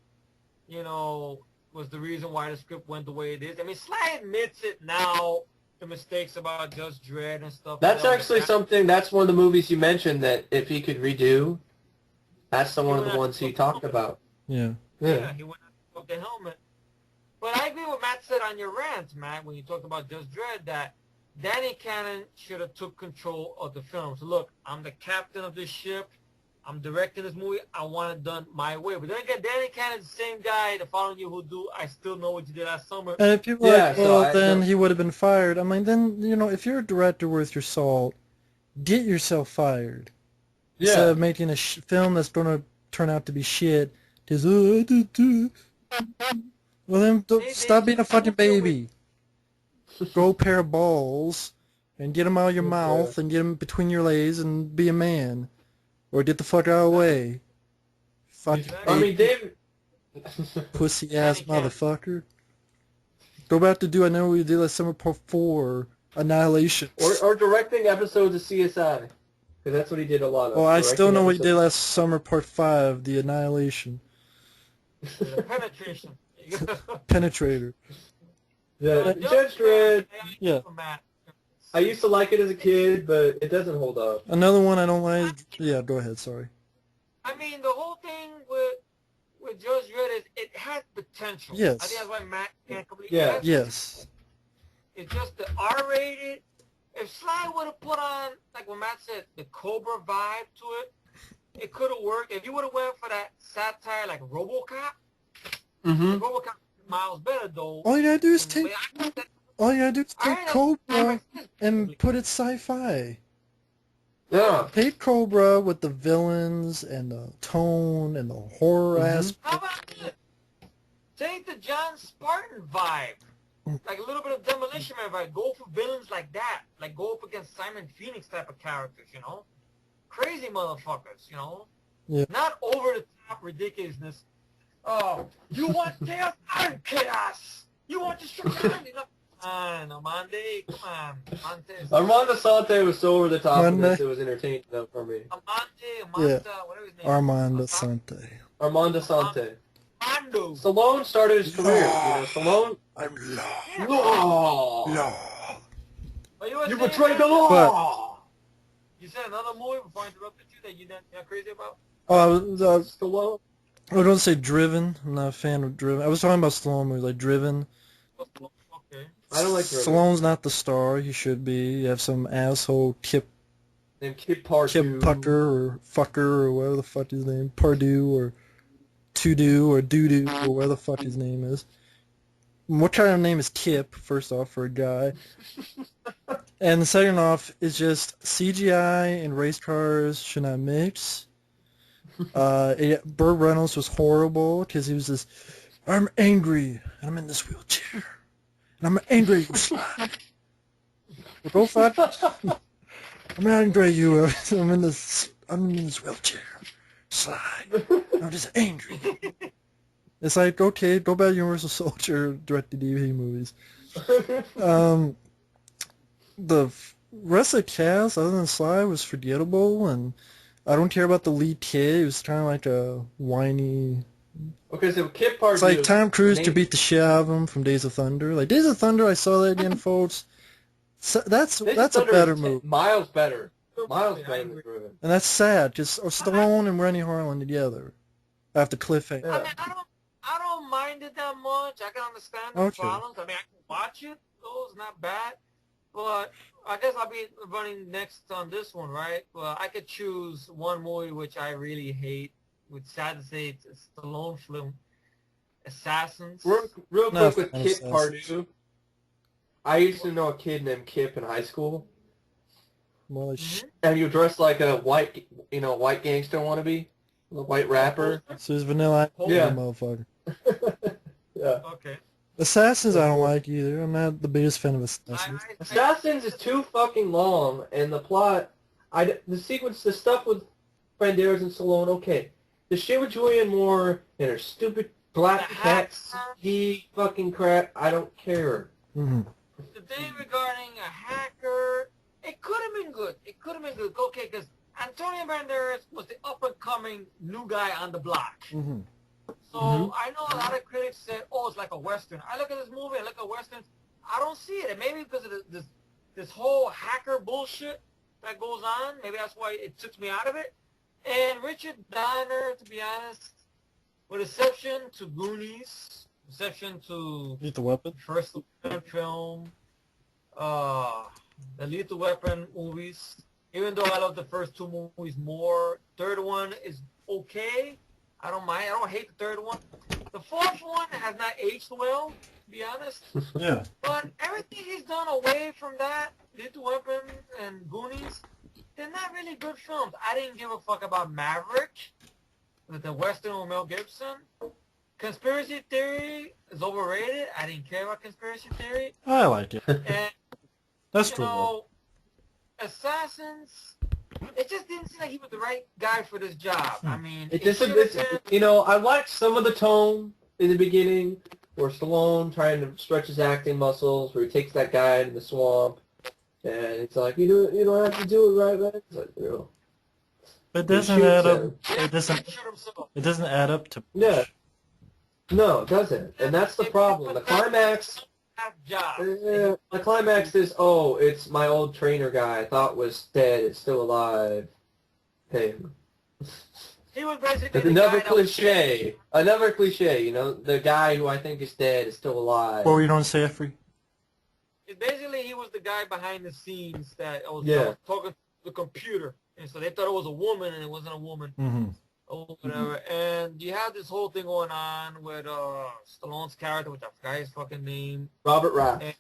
was the reason why the script went the way it is. I mean, Sly admits it now, the mistakes about Judge Dredd and stuff. That's actually something, that's one of the movies you mentioned that if he could redo, that's one of the ones he talked about. Yeah. Yeah, he went out the helmet. But I agree with Matt said on your rant, Matt, when you talked about Judge Dredd, that Danny Cannon should have took control of the film. So look, I'm the captain of this ship. I'm directing this movie. I want it done my way. But then again, Danny Cannon's the same guy the following year who do I Still Know What You Did Last Summer. And if people are like, well, then he would have been fired. I mean, then, if you're a director worth your salt, get yourself fired. Yeah. Instead of making a film that's going to turn out to be shit. Just, well, then stop being a fucking baby. Grow a pair of balls and get them out of your mouth and get them between your legs and be a man. Or get the fuck out of the way. Fucking David... pussy ass motherfucker. Go back to do I Know What You Did Last Summer Part 4, Annihilation. Or directing episodes of CSI. Because that's what he did a lot of. Well, I Still Know What You Did Last Summer Part 5, The Annihilation. Penetration. Penetrator. Yeah, Judge Dredd. Yeah. I used to like it as a kid, but it doesn't hold up. Another one I don't like. Yeah, go ahead. Sorry. I mean, the whole thing with Judge Dredd is it has potential. Yes. I think that's why Matt can't completely. Yeah. Yes. It's just the R-rated. If Sly would have put on, like what Matt said, the Cobra vibe to it, it could have worked. If you would have went for that satire like RoboCop, RoboCop is miles better though. All you gotta do is take. All you gotta do is take Cobra and put it sci-fi. Yeah. Take Cobra with the villains and the tone and the horror aspect. How about this? Take the John Spartan vibe. Like a little bit of Demolition Man vibe. Go for villains like that. Like go up against Simon Phoenix type of characters, Crazy motherfuckers, Yeah. Not over-the-top ridiculousness. Oh, you want chaos? I'm chaos! You want destruction? Amande, come on. Armando Sante was so over the top of this, it was entertaining enough for me. Amanda, whatever his name is. Armando Sante. Armando Sante. Armando. Stallone started his career, Stallone... I'm law. You betrayed the law! You said another movie before I interrupted you that you're not crazy about? Oh, Stallone? I was going to say Driven. I'm not a fan of Driven. I was talking about Stallone movies, like Driven. Okay. I don't like Driven. Stallone's not the star he should be. You have some asshole named Kip Pardue. Kip Pucker or Fucker or whatever the fuck his name. Pardue or To-Do or Doo-Doo or whatever the fuck his name is. What kind of name is Kip, first off, for a guy? And second off, it's just CGI and race cars should not mix. Burt Reynolds was horrible because he was this, I'm angry, and I'm in this wheelchair. And I'm angry at you, Sly. Go fuck. I'm not angry at you. I'm in this wheelchair, Sly. I'm just angry. It's like, okay, go back to Universal Soldier direct-to-DVD movies. The rest of the cast, other than Sly, was forgettable, and I don't care about the lead kid. He was kind of like a whiny... Okay, so Kip Pardue... It's like Tom Cruise to beat the shit out of him from Days of Thunder. Like, Days of Thunder, I saw that again, folks. So that's a better movie. Miles better. Miles better than Driven. And that's sad, just Stallone and Rennie Harlan together after cliffhanger. Yeah. I mean, I don't mind it that much. I can understand the problems. I mean, I can watch it. Oh, it's not bad. But I guess I'll be running next on this one, right? Well, I could choose one movie which I really hate. Which, sad to say, it's a Stallone film. Assassins. Real quick with Kip Pardue. I used to know a kid named Kip in high school. Well, and you dressed like a white gangster wannabe, a white rapper. So he's Vanilla Ice, motherfucker. Yeah. Okay. Assassins I don't like either. I'm not the biggest fan of Assassins. Assassins is too fucking long, and the plot, the sequence, the stuff with Banderas and Stallone, okay. The shit with Julianne Moore and her stupid black cat fucking crap, I don't care. Mm-hmm. The thing regarding a hacker, good. Okay, because Antonio Banderas was the up-and-coming new guy on the block. Mm-hmm. So I know a lot of critics said, "Oh, it's like a western." I look at this movie, I look at westerns, I don't see it. And maybe because of this whole hacker bullshit that goes on, maybe that's why it took me out of it. And Richard Donner, to be honest, with exception to Goonies, exception to Lethal Weapon. first film, the Lethal Weapon movies. Even though I love the first two movies more, third one is okay. I don't mind. I don't hate the third one. The fourth one has not aged well, to be honest. Yeah. But everything he's done away from that, Lethal Weapon and Goonies, they're not really good films. I didn't give a fuck about Maverick, with the Western with Mel Gibson. Conspiracy Theory is overrated. I didn't care about Conspiracy Theory. I like it. And, That's you true. know, Assassins, it just didn't seem like he was the right guy for this job. I mean, It it just, should have been... you know, I liked some of the tone in the beginning where Stallone trying to stretch his acting muscles, where he takes that guy in the swamp, and it's like, you don't have to do it right, man. It's like, you know. But it doesn't add up. Yeah, It doesn't. shoot himself. It doesn't add up to. Yeah. No, it doesn't. And that's the problem. The climax... Job. The climax is, oh, it's my old trainer guy I thought was dead, is still alive. Hey. He was basically the Another guy that was- cliche. Another cliche, you know, the guy who I think is dead is still alive. Or you don't say it free. Basically, he was the guy behind the scenes that was talking to the computer. And so they thought it was a woman, and it wasn't a woman. Mm-hmm. Or whatever. And you have this whole thing going on with Stallone's character, which I forgot his fucking name. Robert Raft. And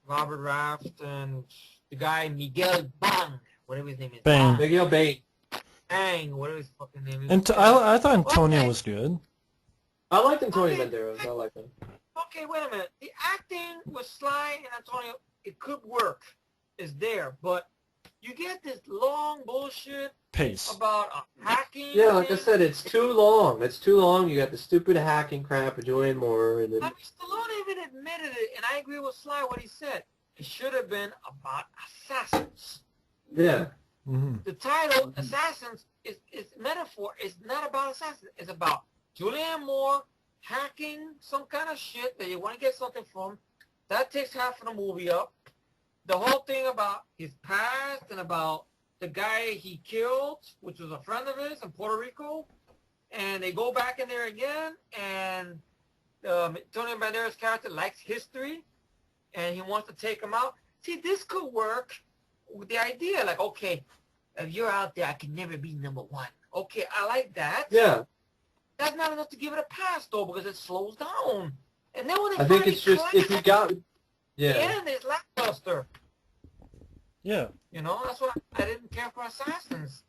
Robert Raft and the guy Miguel Bang, whatever his name is. Bang. Miguel Bain. Bang, whatever his fucking name is. And I thought Antonio was good. I liked Antonio Banderas. I like him. Okay, wait a minute. The acting with Sly and Antonio, it could work. It's there. But you get this long bullshit Pace. about hacking. Yeah, like I said, it's too long. It's too long. You got the stupid hacking crap with Julianne Moore. And I then, mean, Stallone even admitted it, and I agree with Sly what he said. It should have been about assassins. yeah. Mm-hmm. The title, Assassins, is metaphor. It's not about assassins. It's about Julianne Moore hacking some kind of shit that you want to get something from. That takes half of the movie up. The whole thing about his past and about the guy he killed, which was a friend of his in Puerto Rico, and they go back in there again, and Tony Banderas' character likes history, and he wants to take him out. See, this could work with the idea, like, okay, if you're out there, I can never be number one. Okay, I like that. Yeah. That's not enough to give it a pass, though, because it slows down. And then when they I think finally it's just, if you climax, got... the Yeah. end is lackluster. Yeah. You know, that's why I didn't care for Assassins.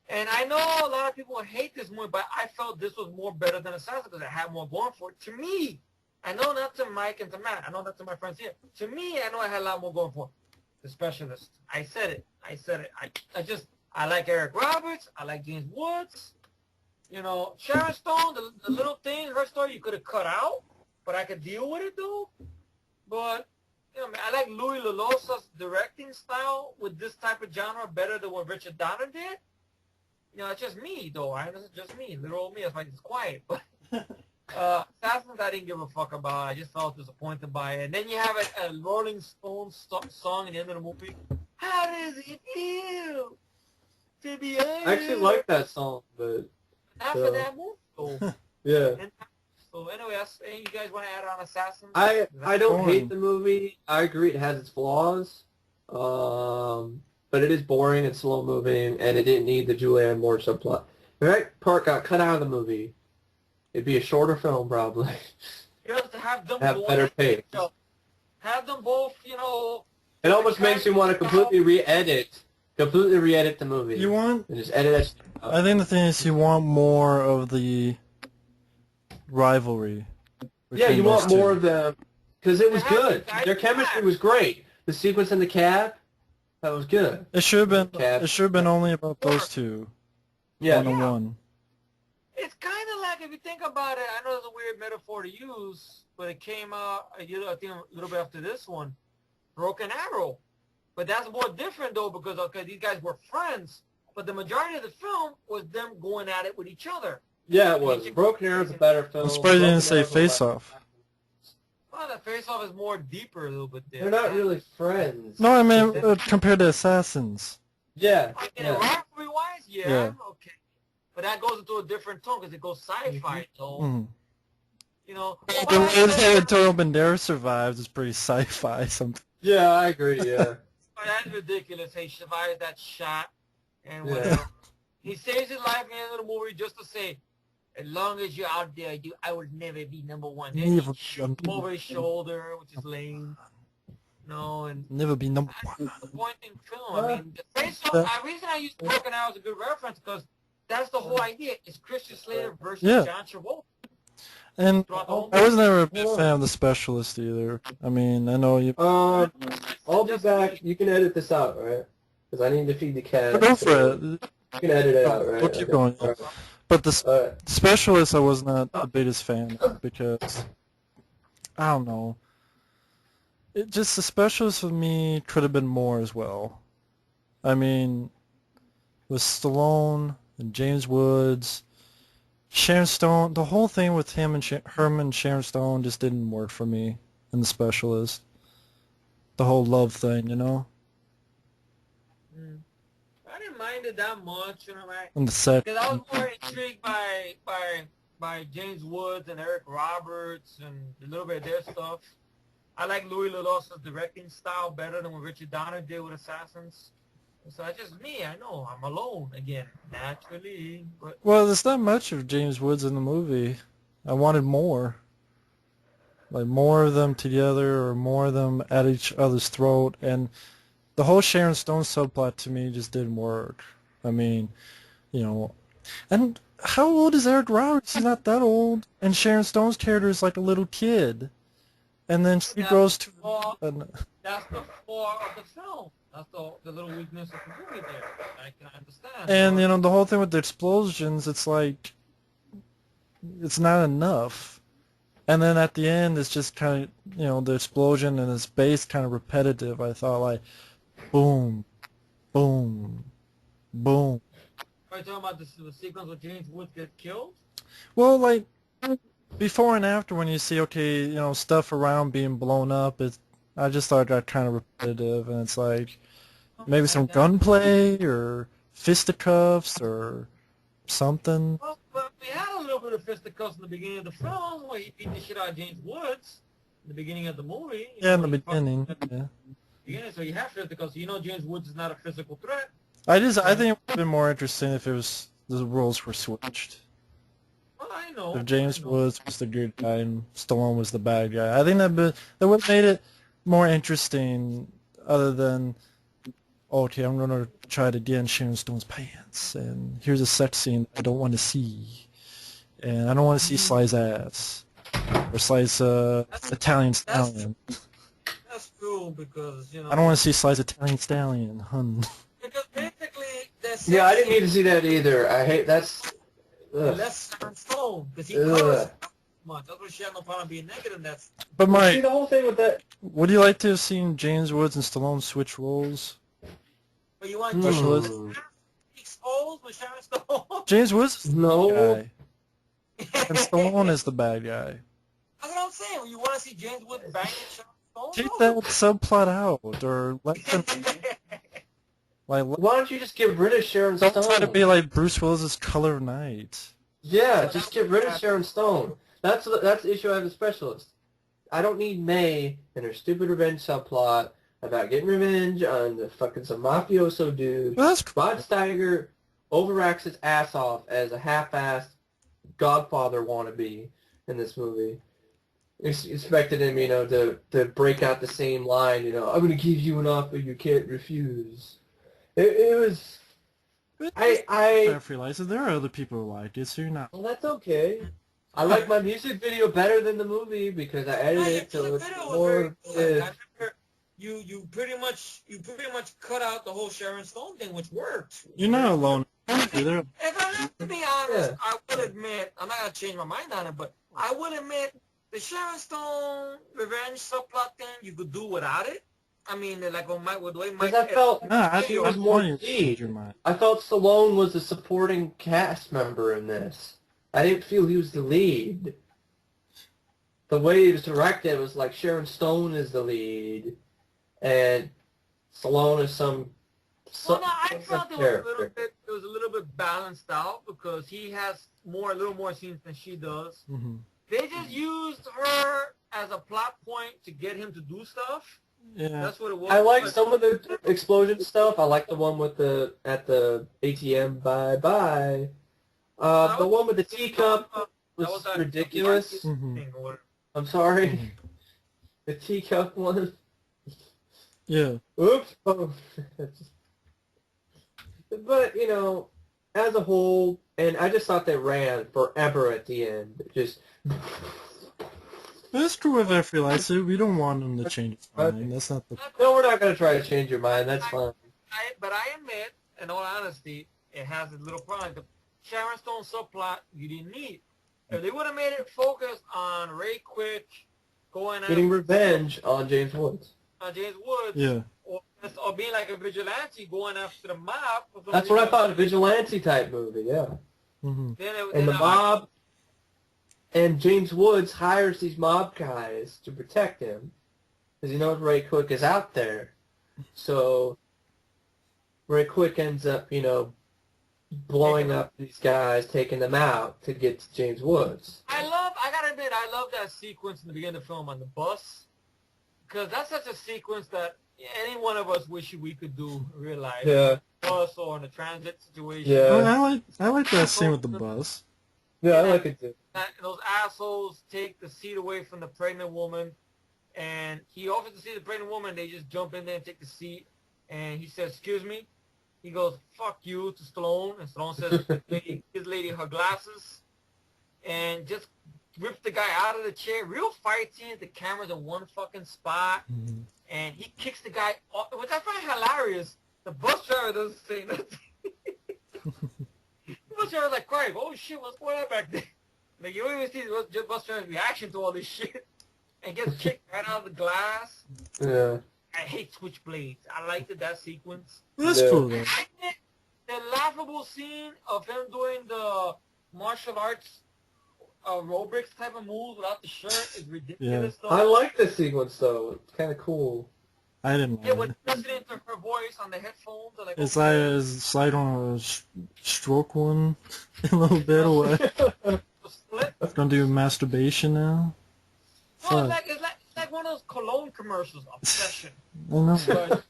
And I know a lot of people hate this movie, but I felt this was more better than Assassins because it had more going for it. To me, I know not to Mike and to Matt. I know not to my friends here. To me, I know I had a lot more going for it. The Specialist. I said it. I like Eric Roberts. I like James Woods. You know, Sharon Stone, the little thing, her story you could have cut out, but I could deal with it, though. But, you know, I like Louis Lalosa's directing style with this type of genre better than what Richard Donner did. You know, it's just me, though. This is just me. Little old me. That's why it's quiet. But Assassins, I didn't give a fuck about. I just felt disappointed by it. And then you have a Rolling Stones song at the end of the movie. How does it feel to be I actually like that song, but... after that movie? So, Yeah. so anyway, you guys want to add on Assassins? I don't boring. hate the movie. I agree it has its flaws. But it is boring and slow moving, and it didn't need the Julianne Moore subplot. If that part got cut out of the movie, it'd be a shorter film probably. Just to have them Have go better at pace. each other. Have them both, you know. It almost makes me want to completely re-edit the movie. You want? And just edit it. I think the thing is you want more of the rivalry. Yeah, you between want those more two. of them because it was They have good. to guide Their the chemistry pack. was great. The sequence in the cab, that was good. It should have been. Cab. It should have been only about those two. Yeah. One-on-one. It's kind of like, if you think about it, I know it's a weird metaphor to use, but it came out, I think, a little bit after this one, Broken Arrow. But that's more different though because okay, these guys were friends, but the majority of the film was them going at it with each other. Yeah, it was. Broken Arrow's a better film. I'm surprised you didn't say Broken Arrow's Face Off. Well, the face-off is more deeper a little bit there. They're not really friends. No, I mean compared to Assassins. Yeah. In a rivalry-wise, Yeah. okay. But that goes into a different tone because it goes sci-fi tone. You know. The way that Antonio Banderas survives is pretty sci-fi. Something. Yeah, I agree. Yeah. That's ridiculous. He survives that shot and whatever. He saves his life in the end of the movie just to say, as long as you're out there, I will never be number one. Then he shoots him over his shoulder, which is lame. No, and never be number one. Disappointing film. I mean, the face-off. The reason I use Broken Arrow as a good reference because that's the whole idea. It's Christian Slater versus John Travolta. And I was never a big fan of The Specialist either. I mean, I know you. I'll be back. You can edit this out, right? Because I need to feed the cat. Go for it. You can edit it out, right? We'll keep going. Right. But the Specialist, I was not the biggest fan of because I don't know. It just The Specialist for me could have been more as well. I mean, with Stallone and James Woods. Sharon Stone, the whole thing with him and Herman and Sharon Stone just didn't work for me in The Specialist. The whole love thing, you know? I didn't mind it that much, you know, right? And the set. Because I was more intrigued by James Woods and Eric Roberts and a little bit of their stuff. I like Louis Lalosa's directing style better than what Richard Donner did with Assassins. So that's just me. I know I'm alone again, naturally. But well, there's not much of James Woods in the movie. I wanted more, like more of them together, or more of them at each other's throat. And the whole Sharon Stone subplot to me just didn't work. I mean, you know, and how old is Eric Roberts? He's not that old. And Sharon Stone's character is like a little kid, and then she grows to. That's the flaw of the film. That's the little weakness of the movie there. I can understand. And, you know, the whole thing with the explosions, it's like, it's not enough. And then at the end, it's just kind of, you know, the explosion and its bass kind of repetitive. I thought, like, boom, boom, boom. Are you talking about the sequence where James Woods gets killed? Well, like, before and after when you see, okay, you know, stuff around being blown up, I just thought it got kind of repetitive, and it's like maybe some gunplay or fisticuffs or something. Well, but we had a little bit of fisticuffs in the beginning of the film where he beat the shit out of James Woods in the beginning of the movie. Yeah, in the beginning. Yeah. So you have fisticuffs. You know James Woods is not a physical threat. I think it would have been more interesting if the roles were switched. Well, I know. If James Woods was the good guy and Stallone was the bad guy, I think that would have made it more interesting, other than, okay, I'm going to try to get in Sharon Stone's pants, and here's a sex scene I don't want to see, and I don't want to see Sly's ass, or Sly's Italian stallion. That's cool, because, you know... I don't want to see Sly's Italian stallion, hun. Because basically, yeah, I didn't need to see that either. I hate, that's... Less Sharon Stone, because he colors much. That's why she had no problem being negative. That's. But Mike, see the whole thing with that. Would you like to have seen James Woods and Stallone switch roles? But you want Specialist? exposed with Sharon Stone? James Woods is the No. guy, and Stallone is the bad guy. That's what I'm saying. You want to see James Woods banging Sharon Stone? Take that subplot out, or let them. Like, Why don't you just get rid of Sharon don't Stone? try to be like Bruce Willis's Color of Night. Yeah, just get rid of Sharon Stone. That's the issue I have with Specialist. I don't need May and her stupid revenge subplot about getting revenge on the fucking some mafioso dude. Well, that's Rod Steiger overacts his ass off as a half-assed Godfather wannabe in this movie. Expected him, you know, to break out the same line, you know, I'm going to give you an offer you can't refuse. It was... I realize that there are other people who like it, so you're not. Well, that's okay. I like my music video better than the movie because I edited it so it's more... You pretty much cut out the whole Sharon Stone thing, which worked. You're not alone either. If I have to be honest, I would admit, I'm not going to change my mind on it, but I would admit the Sharon Stone revenge subplot thing, you could do without it. I mean, like when with the way Because Mike. I felt I he think was that's more funny. lead. Your mind. I felt Stallone was a supporting cast member in this. I didn't feel he was the lead. The way it was directed was like Sharon Stone is the lead, and Stallone is some Well, no, I felt character. it was a little bit balanced out because he has a little more scenes than she does. Mm-hmm. They just used her as a plot point to get him to do stuff. Yeah. That's what it was. I like some of the explosion stuff. I like the one with at the ATM. Bye bye. The one with the teacup was ridiculous. Mm-hmm. I'm sorry. Mm-hmm. The teacup one. Yeah. Oops. Oh. But, you know, as a whole, and I just thought they ran forever at the end. Just... That's true with every lightsaber. We don't want them to change its mind. That's not the... No, we're not going to try to change your mind. That's fine. But I admit, in all honesty, it has a little problem. The Sharon Stone subplot you didn't need. If they would have made it focus on Ray Quick going Getting after revenge on James Woods. James Woods, Yeah. or being like a vigilante going after the mob. That's what I thought, a vigilante type movie, yeah. Mm-hmm. And the mob, and James Woods hires these mob guys to protect him, because he knows Ray Quick is out there. So Ray Quick ends up, you know, blowing up these guys, taking them out to get to James Woods. I gotta admit, I love that sequence in the beginning of the film on the bus, because that's such a sequence that any one of us wish we could do in real life. Yeah. Bus or in a transit situation. Yeah. I like that scene with the bus. Yeah, I like it too. Those assholes take the seat away from the pregnant woman, and he offers to see the pregnant woman. They just jump in there and take the seat, and he says, "Excuse me." He goes, "Fuck you" to Stallone, and Stallone says, "Give this lady her glasses," and just rips the guy out of the chair. Real fight scenes. The camera's in one fucking spot, and he kicks the guy off, which I find hilarious. The bus driver doesn't say nothing. The bus driver's like crying, "Oh shit, what's going on back there?" Like you don't even see the bus driver's reaction to all this shit, and gets kicked right out of the glass. Yeah. I hate switchblades. I liked that sequence. That's Yeah. cool, though. I think the laughable scene of him doing the martial arts aerobics type of moves without the shirt is ridiculous. Yeah. Though. I like this sequence, though. It's kind of cool. I didn't Yeah, like when it. listening to her voice on the headphones, like, It's like on a stroke one a little bit or what? split. Gonna do masturbation now? No, it's like one of those cologne commercials. Obsession. I know.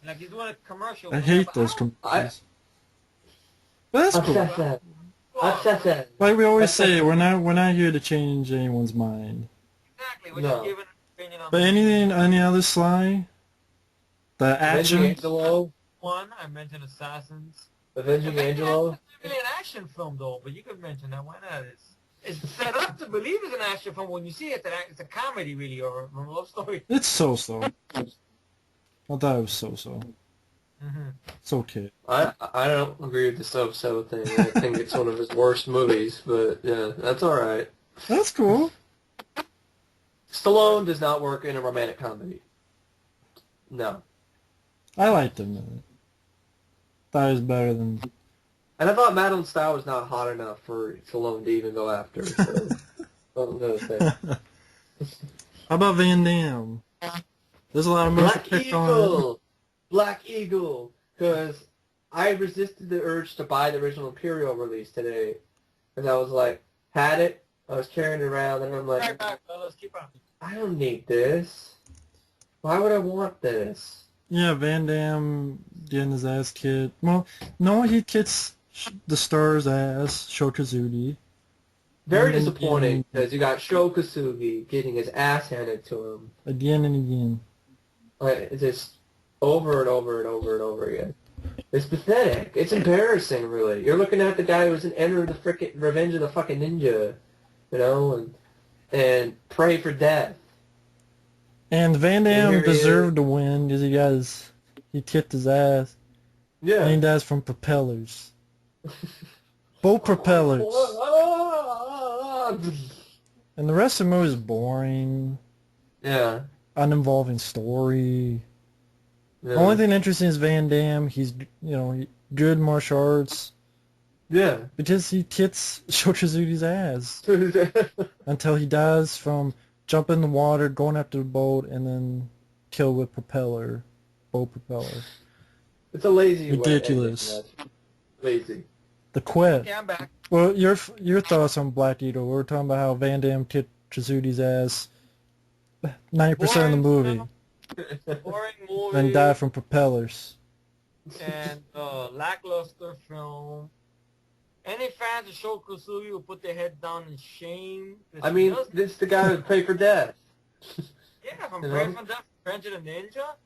Like he's doing a commercial. I hate those commercials. But that's cool. Obsessive. Obsessive. Like we always say, we're not here to change anyone's mind. Exactly. We're No. just giving an opinion on But any other Sly? The action? Avenging Angelo. one. I mentioned Assassins. Avenging Angelo. It's not really an action film though, but you could mention that. Why not? It's set up to believe it's an action film. When you see it, it's a comedy really or a love story. It's so-so. I thought it was so-so. Mm-hmm. It's okay. I don't agree with the so thing. I think it's one of his worst movies, but yeah, that's all right. That's cool. Stallone does not work in a romantic comedy. No. I liked him. Thought it was better than... And I thought Madeline Stowe was not hot enough for Stallone to even go after. So, don't know that. How about Van Damme? There's a lot of movies to Black pick on. Eagle! Black Eagle! Because I resisted the urge to buy the original Imperial release today. Because I was like, had it, I was carrying it around, and I'm like, Right back, fellas. Keep on. I don't need this. Why would I want this? Yeah, Van Damme getting his ass kicked. Well, no, he kicks the star's ass, Shokazuki. Very And disappointing, again. because you got Sho Kosugi getting his ass handed to him. Again and again. Like, it's just over and over and over and over again. It's pathetic. It's embarrassing, really. You're looking at the guy who was in Enter the frickin' Revenge of the fucking Ninja, you know, and pray for death. And Van here Damme he deserved to win because he kicked his ass. And he Yeah. dies from propellers. Both propellers. And the rest of the movie is boring. Yeah. Uninvolving story. Yeah. Only thing interesting is Van Damme. He's, good martial arts. Yeah. Because he kicks Shochizuri's ass until he dies from jumping in the water, going after the boat, and then killed with boat propeller. It's a lazy Ridiculous. way. Lazy. The Quest. Okay, I'm back. Well, your thoughts on Black Eagle? We were talking about how Van Damme kicked Chizuri's ass 90% of the movie, Boring movie. and died from propellers. And lackluster film. Any fans of Sho Kosugi will put their head down in shame. I mean, this is the guy who paid for death. Yeah, from Brave from Death, Revenge of the Ninja.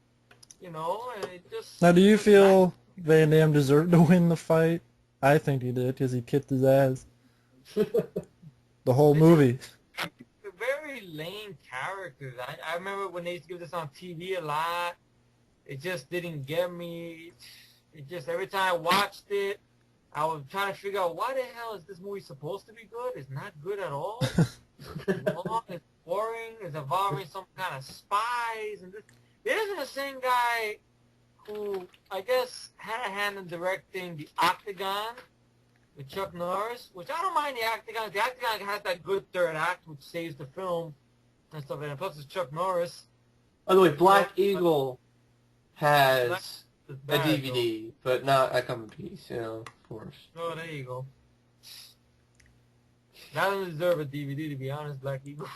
And it just... Now, do you feel Van Damme deserved to win the fight? I think he did, because he kicked his ass. The whole movie. Very lame characters. I remember when they used to give this on TV a lot. It just didn't get me. It just, every time I watched it, I was trying to figure out why the hell is this movie supposed to be good? It's not good at all. It's boring. It's involving some kind of spies. And this isn't the same guy who, I guess, had a hand in directing The Octagon with Chuck Norris, which I don't mind The Octagon. The Octagon has that good third act, which saves the film and stuff. And plus, it's Chuck Norris. By the way, Black Eagle has a bad, DVD, but not a common piece, of course. Oh, there you go. That doesn't deserve a DVD, to be honest, Black Eagle.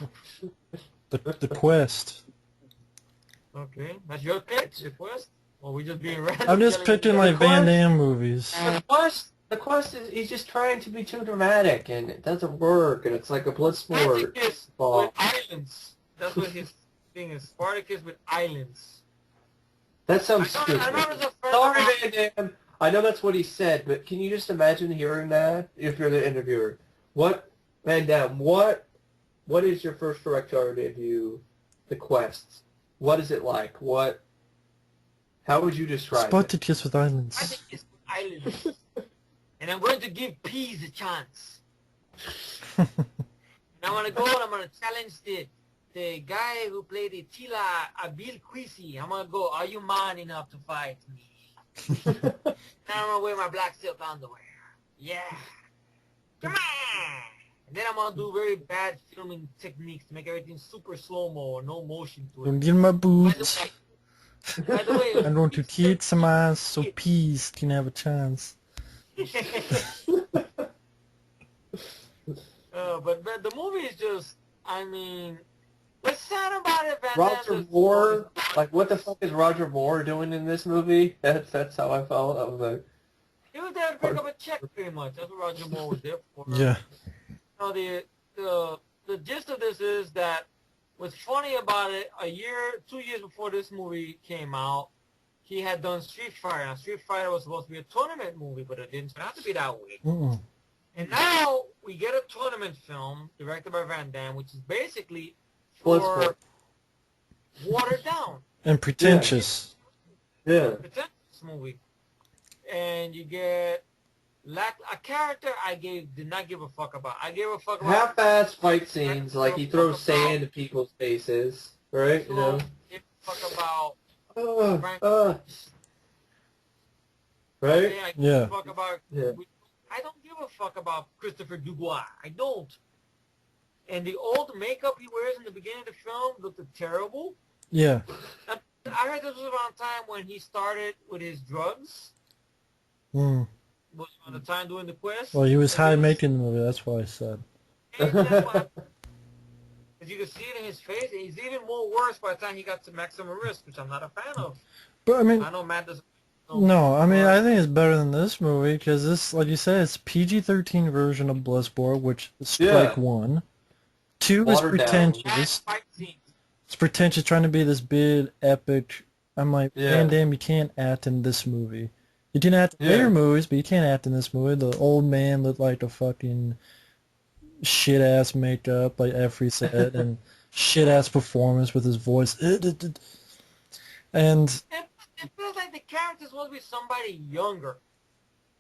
The Quest. Okay, that's your pick, The Quest? Or we just being random? I'm just picking like Van Damme movies. The Quest is, he's just trying to be too dramatic, and it doesn't work, and it's like a blood sport. Spartacus with islands. That's what his thing is. Spartacus with islands. That sounds stupid. I remember the first Sorry, time. Van Damme. I know that's what he said, but can you just imagine hearing that if you're the interviewer? Van Damme, what is your first directorial debut, The Quest? What is it like? How would you describe it? Spartacus with islands. Spartacus with islands. And I'm going to give peas a chance. And I'm going to go and I'm going to challenge the guy who played Attila, Abil Quisi. I'm going to go, are you man enough to fight me? And I'm going to wear my black silk underwear. Yeah. Come on. And then I'm going to do very bad filming techniques to make everything super slow-mo or no motion to it. Don't give my boots. By the way, I'm going to kick some ass so peace can have a chance. But the movie is just, I mean, what's sad about it, Van Roger Moore, like what the fuck is Roger Moore doing in this movie? That's how I felt. I was like, he was there to pick up a check, pretty much. That's what Roger Moore was there for. Yeah. The gist of this is that what's funny about it, 2 years before this movie came out, he had done Street Fighter. Now, Street Fighter was supposed to be a tournament movie, but it didn't turn out to be that way. Mm-mm. And now we get a tournament film directed by Van Damme, which is basically for watered down. And pretentious. yeah. Pretentious movie. And you get a character did not give a fuck about. I gave a fuck about Half-ass fight scenes, like he throws sand in people's faces, right? So, give a fuck about right? I give Yeah. a fuck about. Yeah. I don't give a fuck about Christopher Dubois. I don't. And the old makeup he wears in the beginning of the film looked terrible. Yeah. I heard this was around time when he started with his drugs. Mm. Was on the time doing the quest. Well, he was high making the movie. That's why I said. And that's why, as you can see it in his face, and he's even more worse by the time he got to Maximum Risk, which I'm not a fan of. But I mean, I know Matt doesn't. no, I mean, I think it's better than this movie because this, like you said, it's PG-13 version of Bloodsport, which is strike one. 2 is Watered down. pretentious. Fight scenes. It's pretentious, trying to be this big, epic. I'm like, Yeah. Van Damme, you can't act in this movie. You can act in Yeah. later movies, but you can't act in this movie. The old man looked like a fucking shit-ass makeup, like Effie said, and shit-ass performance with his voice. And It feels like the character's supposed to be somebody younger.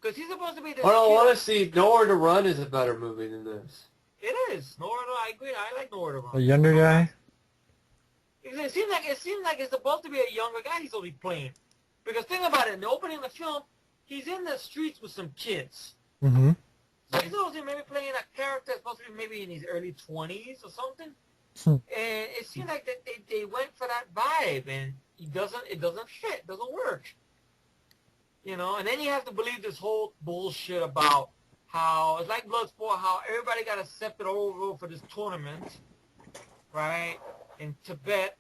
Because he's supposed to be this In all kid. honesty, Nowhere to Run is a better movie than this. It is. I agree. I like Nowhere to Run. a younger guy. It seems like it's supposed to be a younger guy he's only playing. Because think about it, in the opening of the film, he's in the streets with some kids. Mm-hmm. So he's also maybe playing a character that's supposed to be maybe in his early 20s or something. And it seemed like that they went for that vibe, and it doesn't fit, doesn't work. You know, and then you have to believe this whole bullshit about how, it's like Bloodsport, how everybody got accepted over for this tournament, right, in Tibet.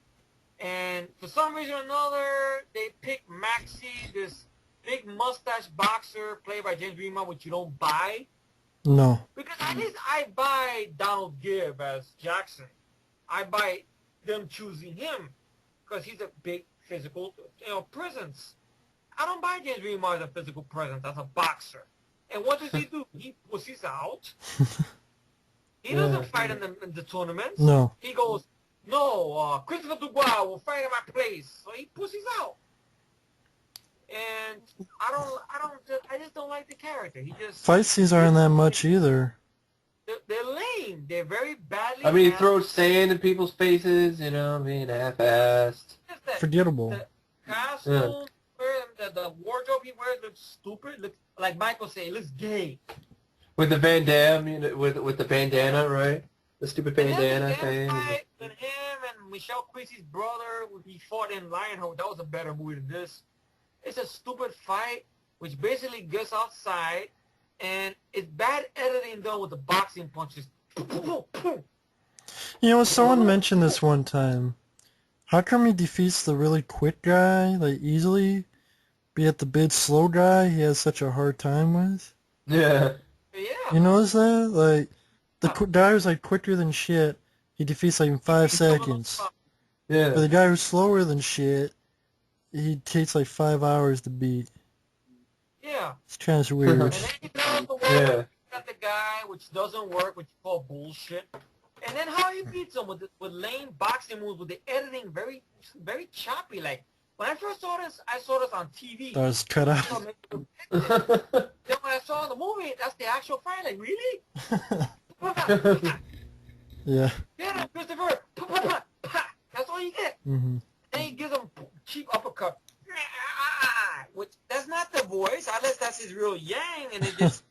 And for some reason or another, they picked Maxie, this big mustache boxer played by James Remar, which you don't buy. No. Because at least I buy Donald Gibb as Jackson. I buy them choosing him because he's a big physical, presence. I don't buy James Remar as a physical presence, as a boxer. And what does he do? He pussies out. He doesn't fight in the tournaments. No. He goes, no, Christopher Dubois will fight in my place. So he pussies out. And I just don't like the character. He just Fight scenes aren't that much either. They're lame. They're very badly. I mean, he throws sand in people's faces, being half-assed. Forgettable. The costume, the wardrobe he wears looks stupid. Looks like Michael said, it looks gay. With the Van Damme, with the bandana, right? The stupid bandana thing. With him and Michelle Queesy's brother, he fought in Lionheart. That was a better movie than this. It's a stupid fight, which basically gets outside, and it's bad editing done with the boxing punches. Someone mentioned this one time. How come he defeats the really quick guy, like, easily, but yet the big slow guy he has such a hard time with? Yeah. Yeah. You notice that? Like, the guy who's, like, quicker than shit, he defeats, like, in 5 seconds. Yeah. But the guy who's slower than shit, he takes, like, 5 hours to beat. Yeah. It's kind of weird. And then he does the work got the guy, which doesn't work, which you call bullshit. And then how he beats him with lame boxing moves, with the editing very, very choppy. Like, when I first saw this, I saw this on TV. That was cut out. Then when I saw the movie, that's the actual fight. Like, really? Yeah. Get him, Christopher! Pa, pa, pa, pa. That's all you get. Mm-hmm. And he gives him cheap uppercut. Which, that's not the voice, unless that's his real yang, and it just...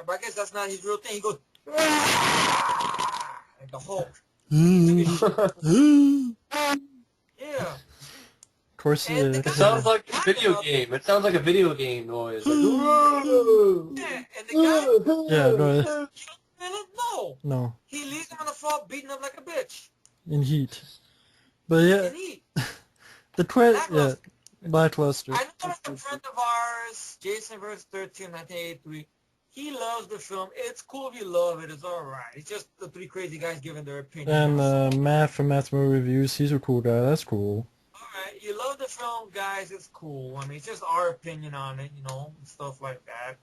But I guess that's not his real thing. He goes... Like the Hulk. Yeah. Of course it is. It sounds like a video game. It sounds like a video game noise. Like, Yeah, and the guy... Yeah, no. No. No. He leaves him on the floor beating up like a bitch. In heat. But yeah, And he... the twist, yeah, Blackluster. I know a friend of ours, Jason vs. 13, 1983. He loves the film. It's cool if you love it. It's all right. It's just the three crazy guys giving their opinion. And Matt from Matt's Movie Reviews, he's a cool guy. That's cool. All right. You love the film, guys. It's cool. I mean, it's just our opinion on it, and stuff like that.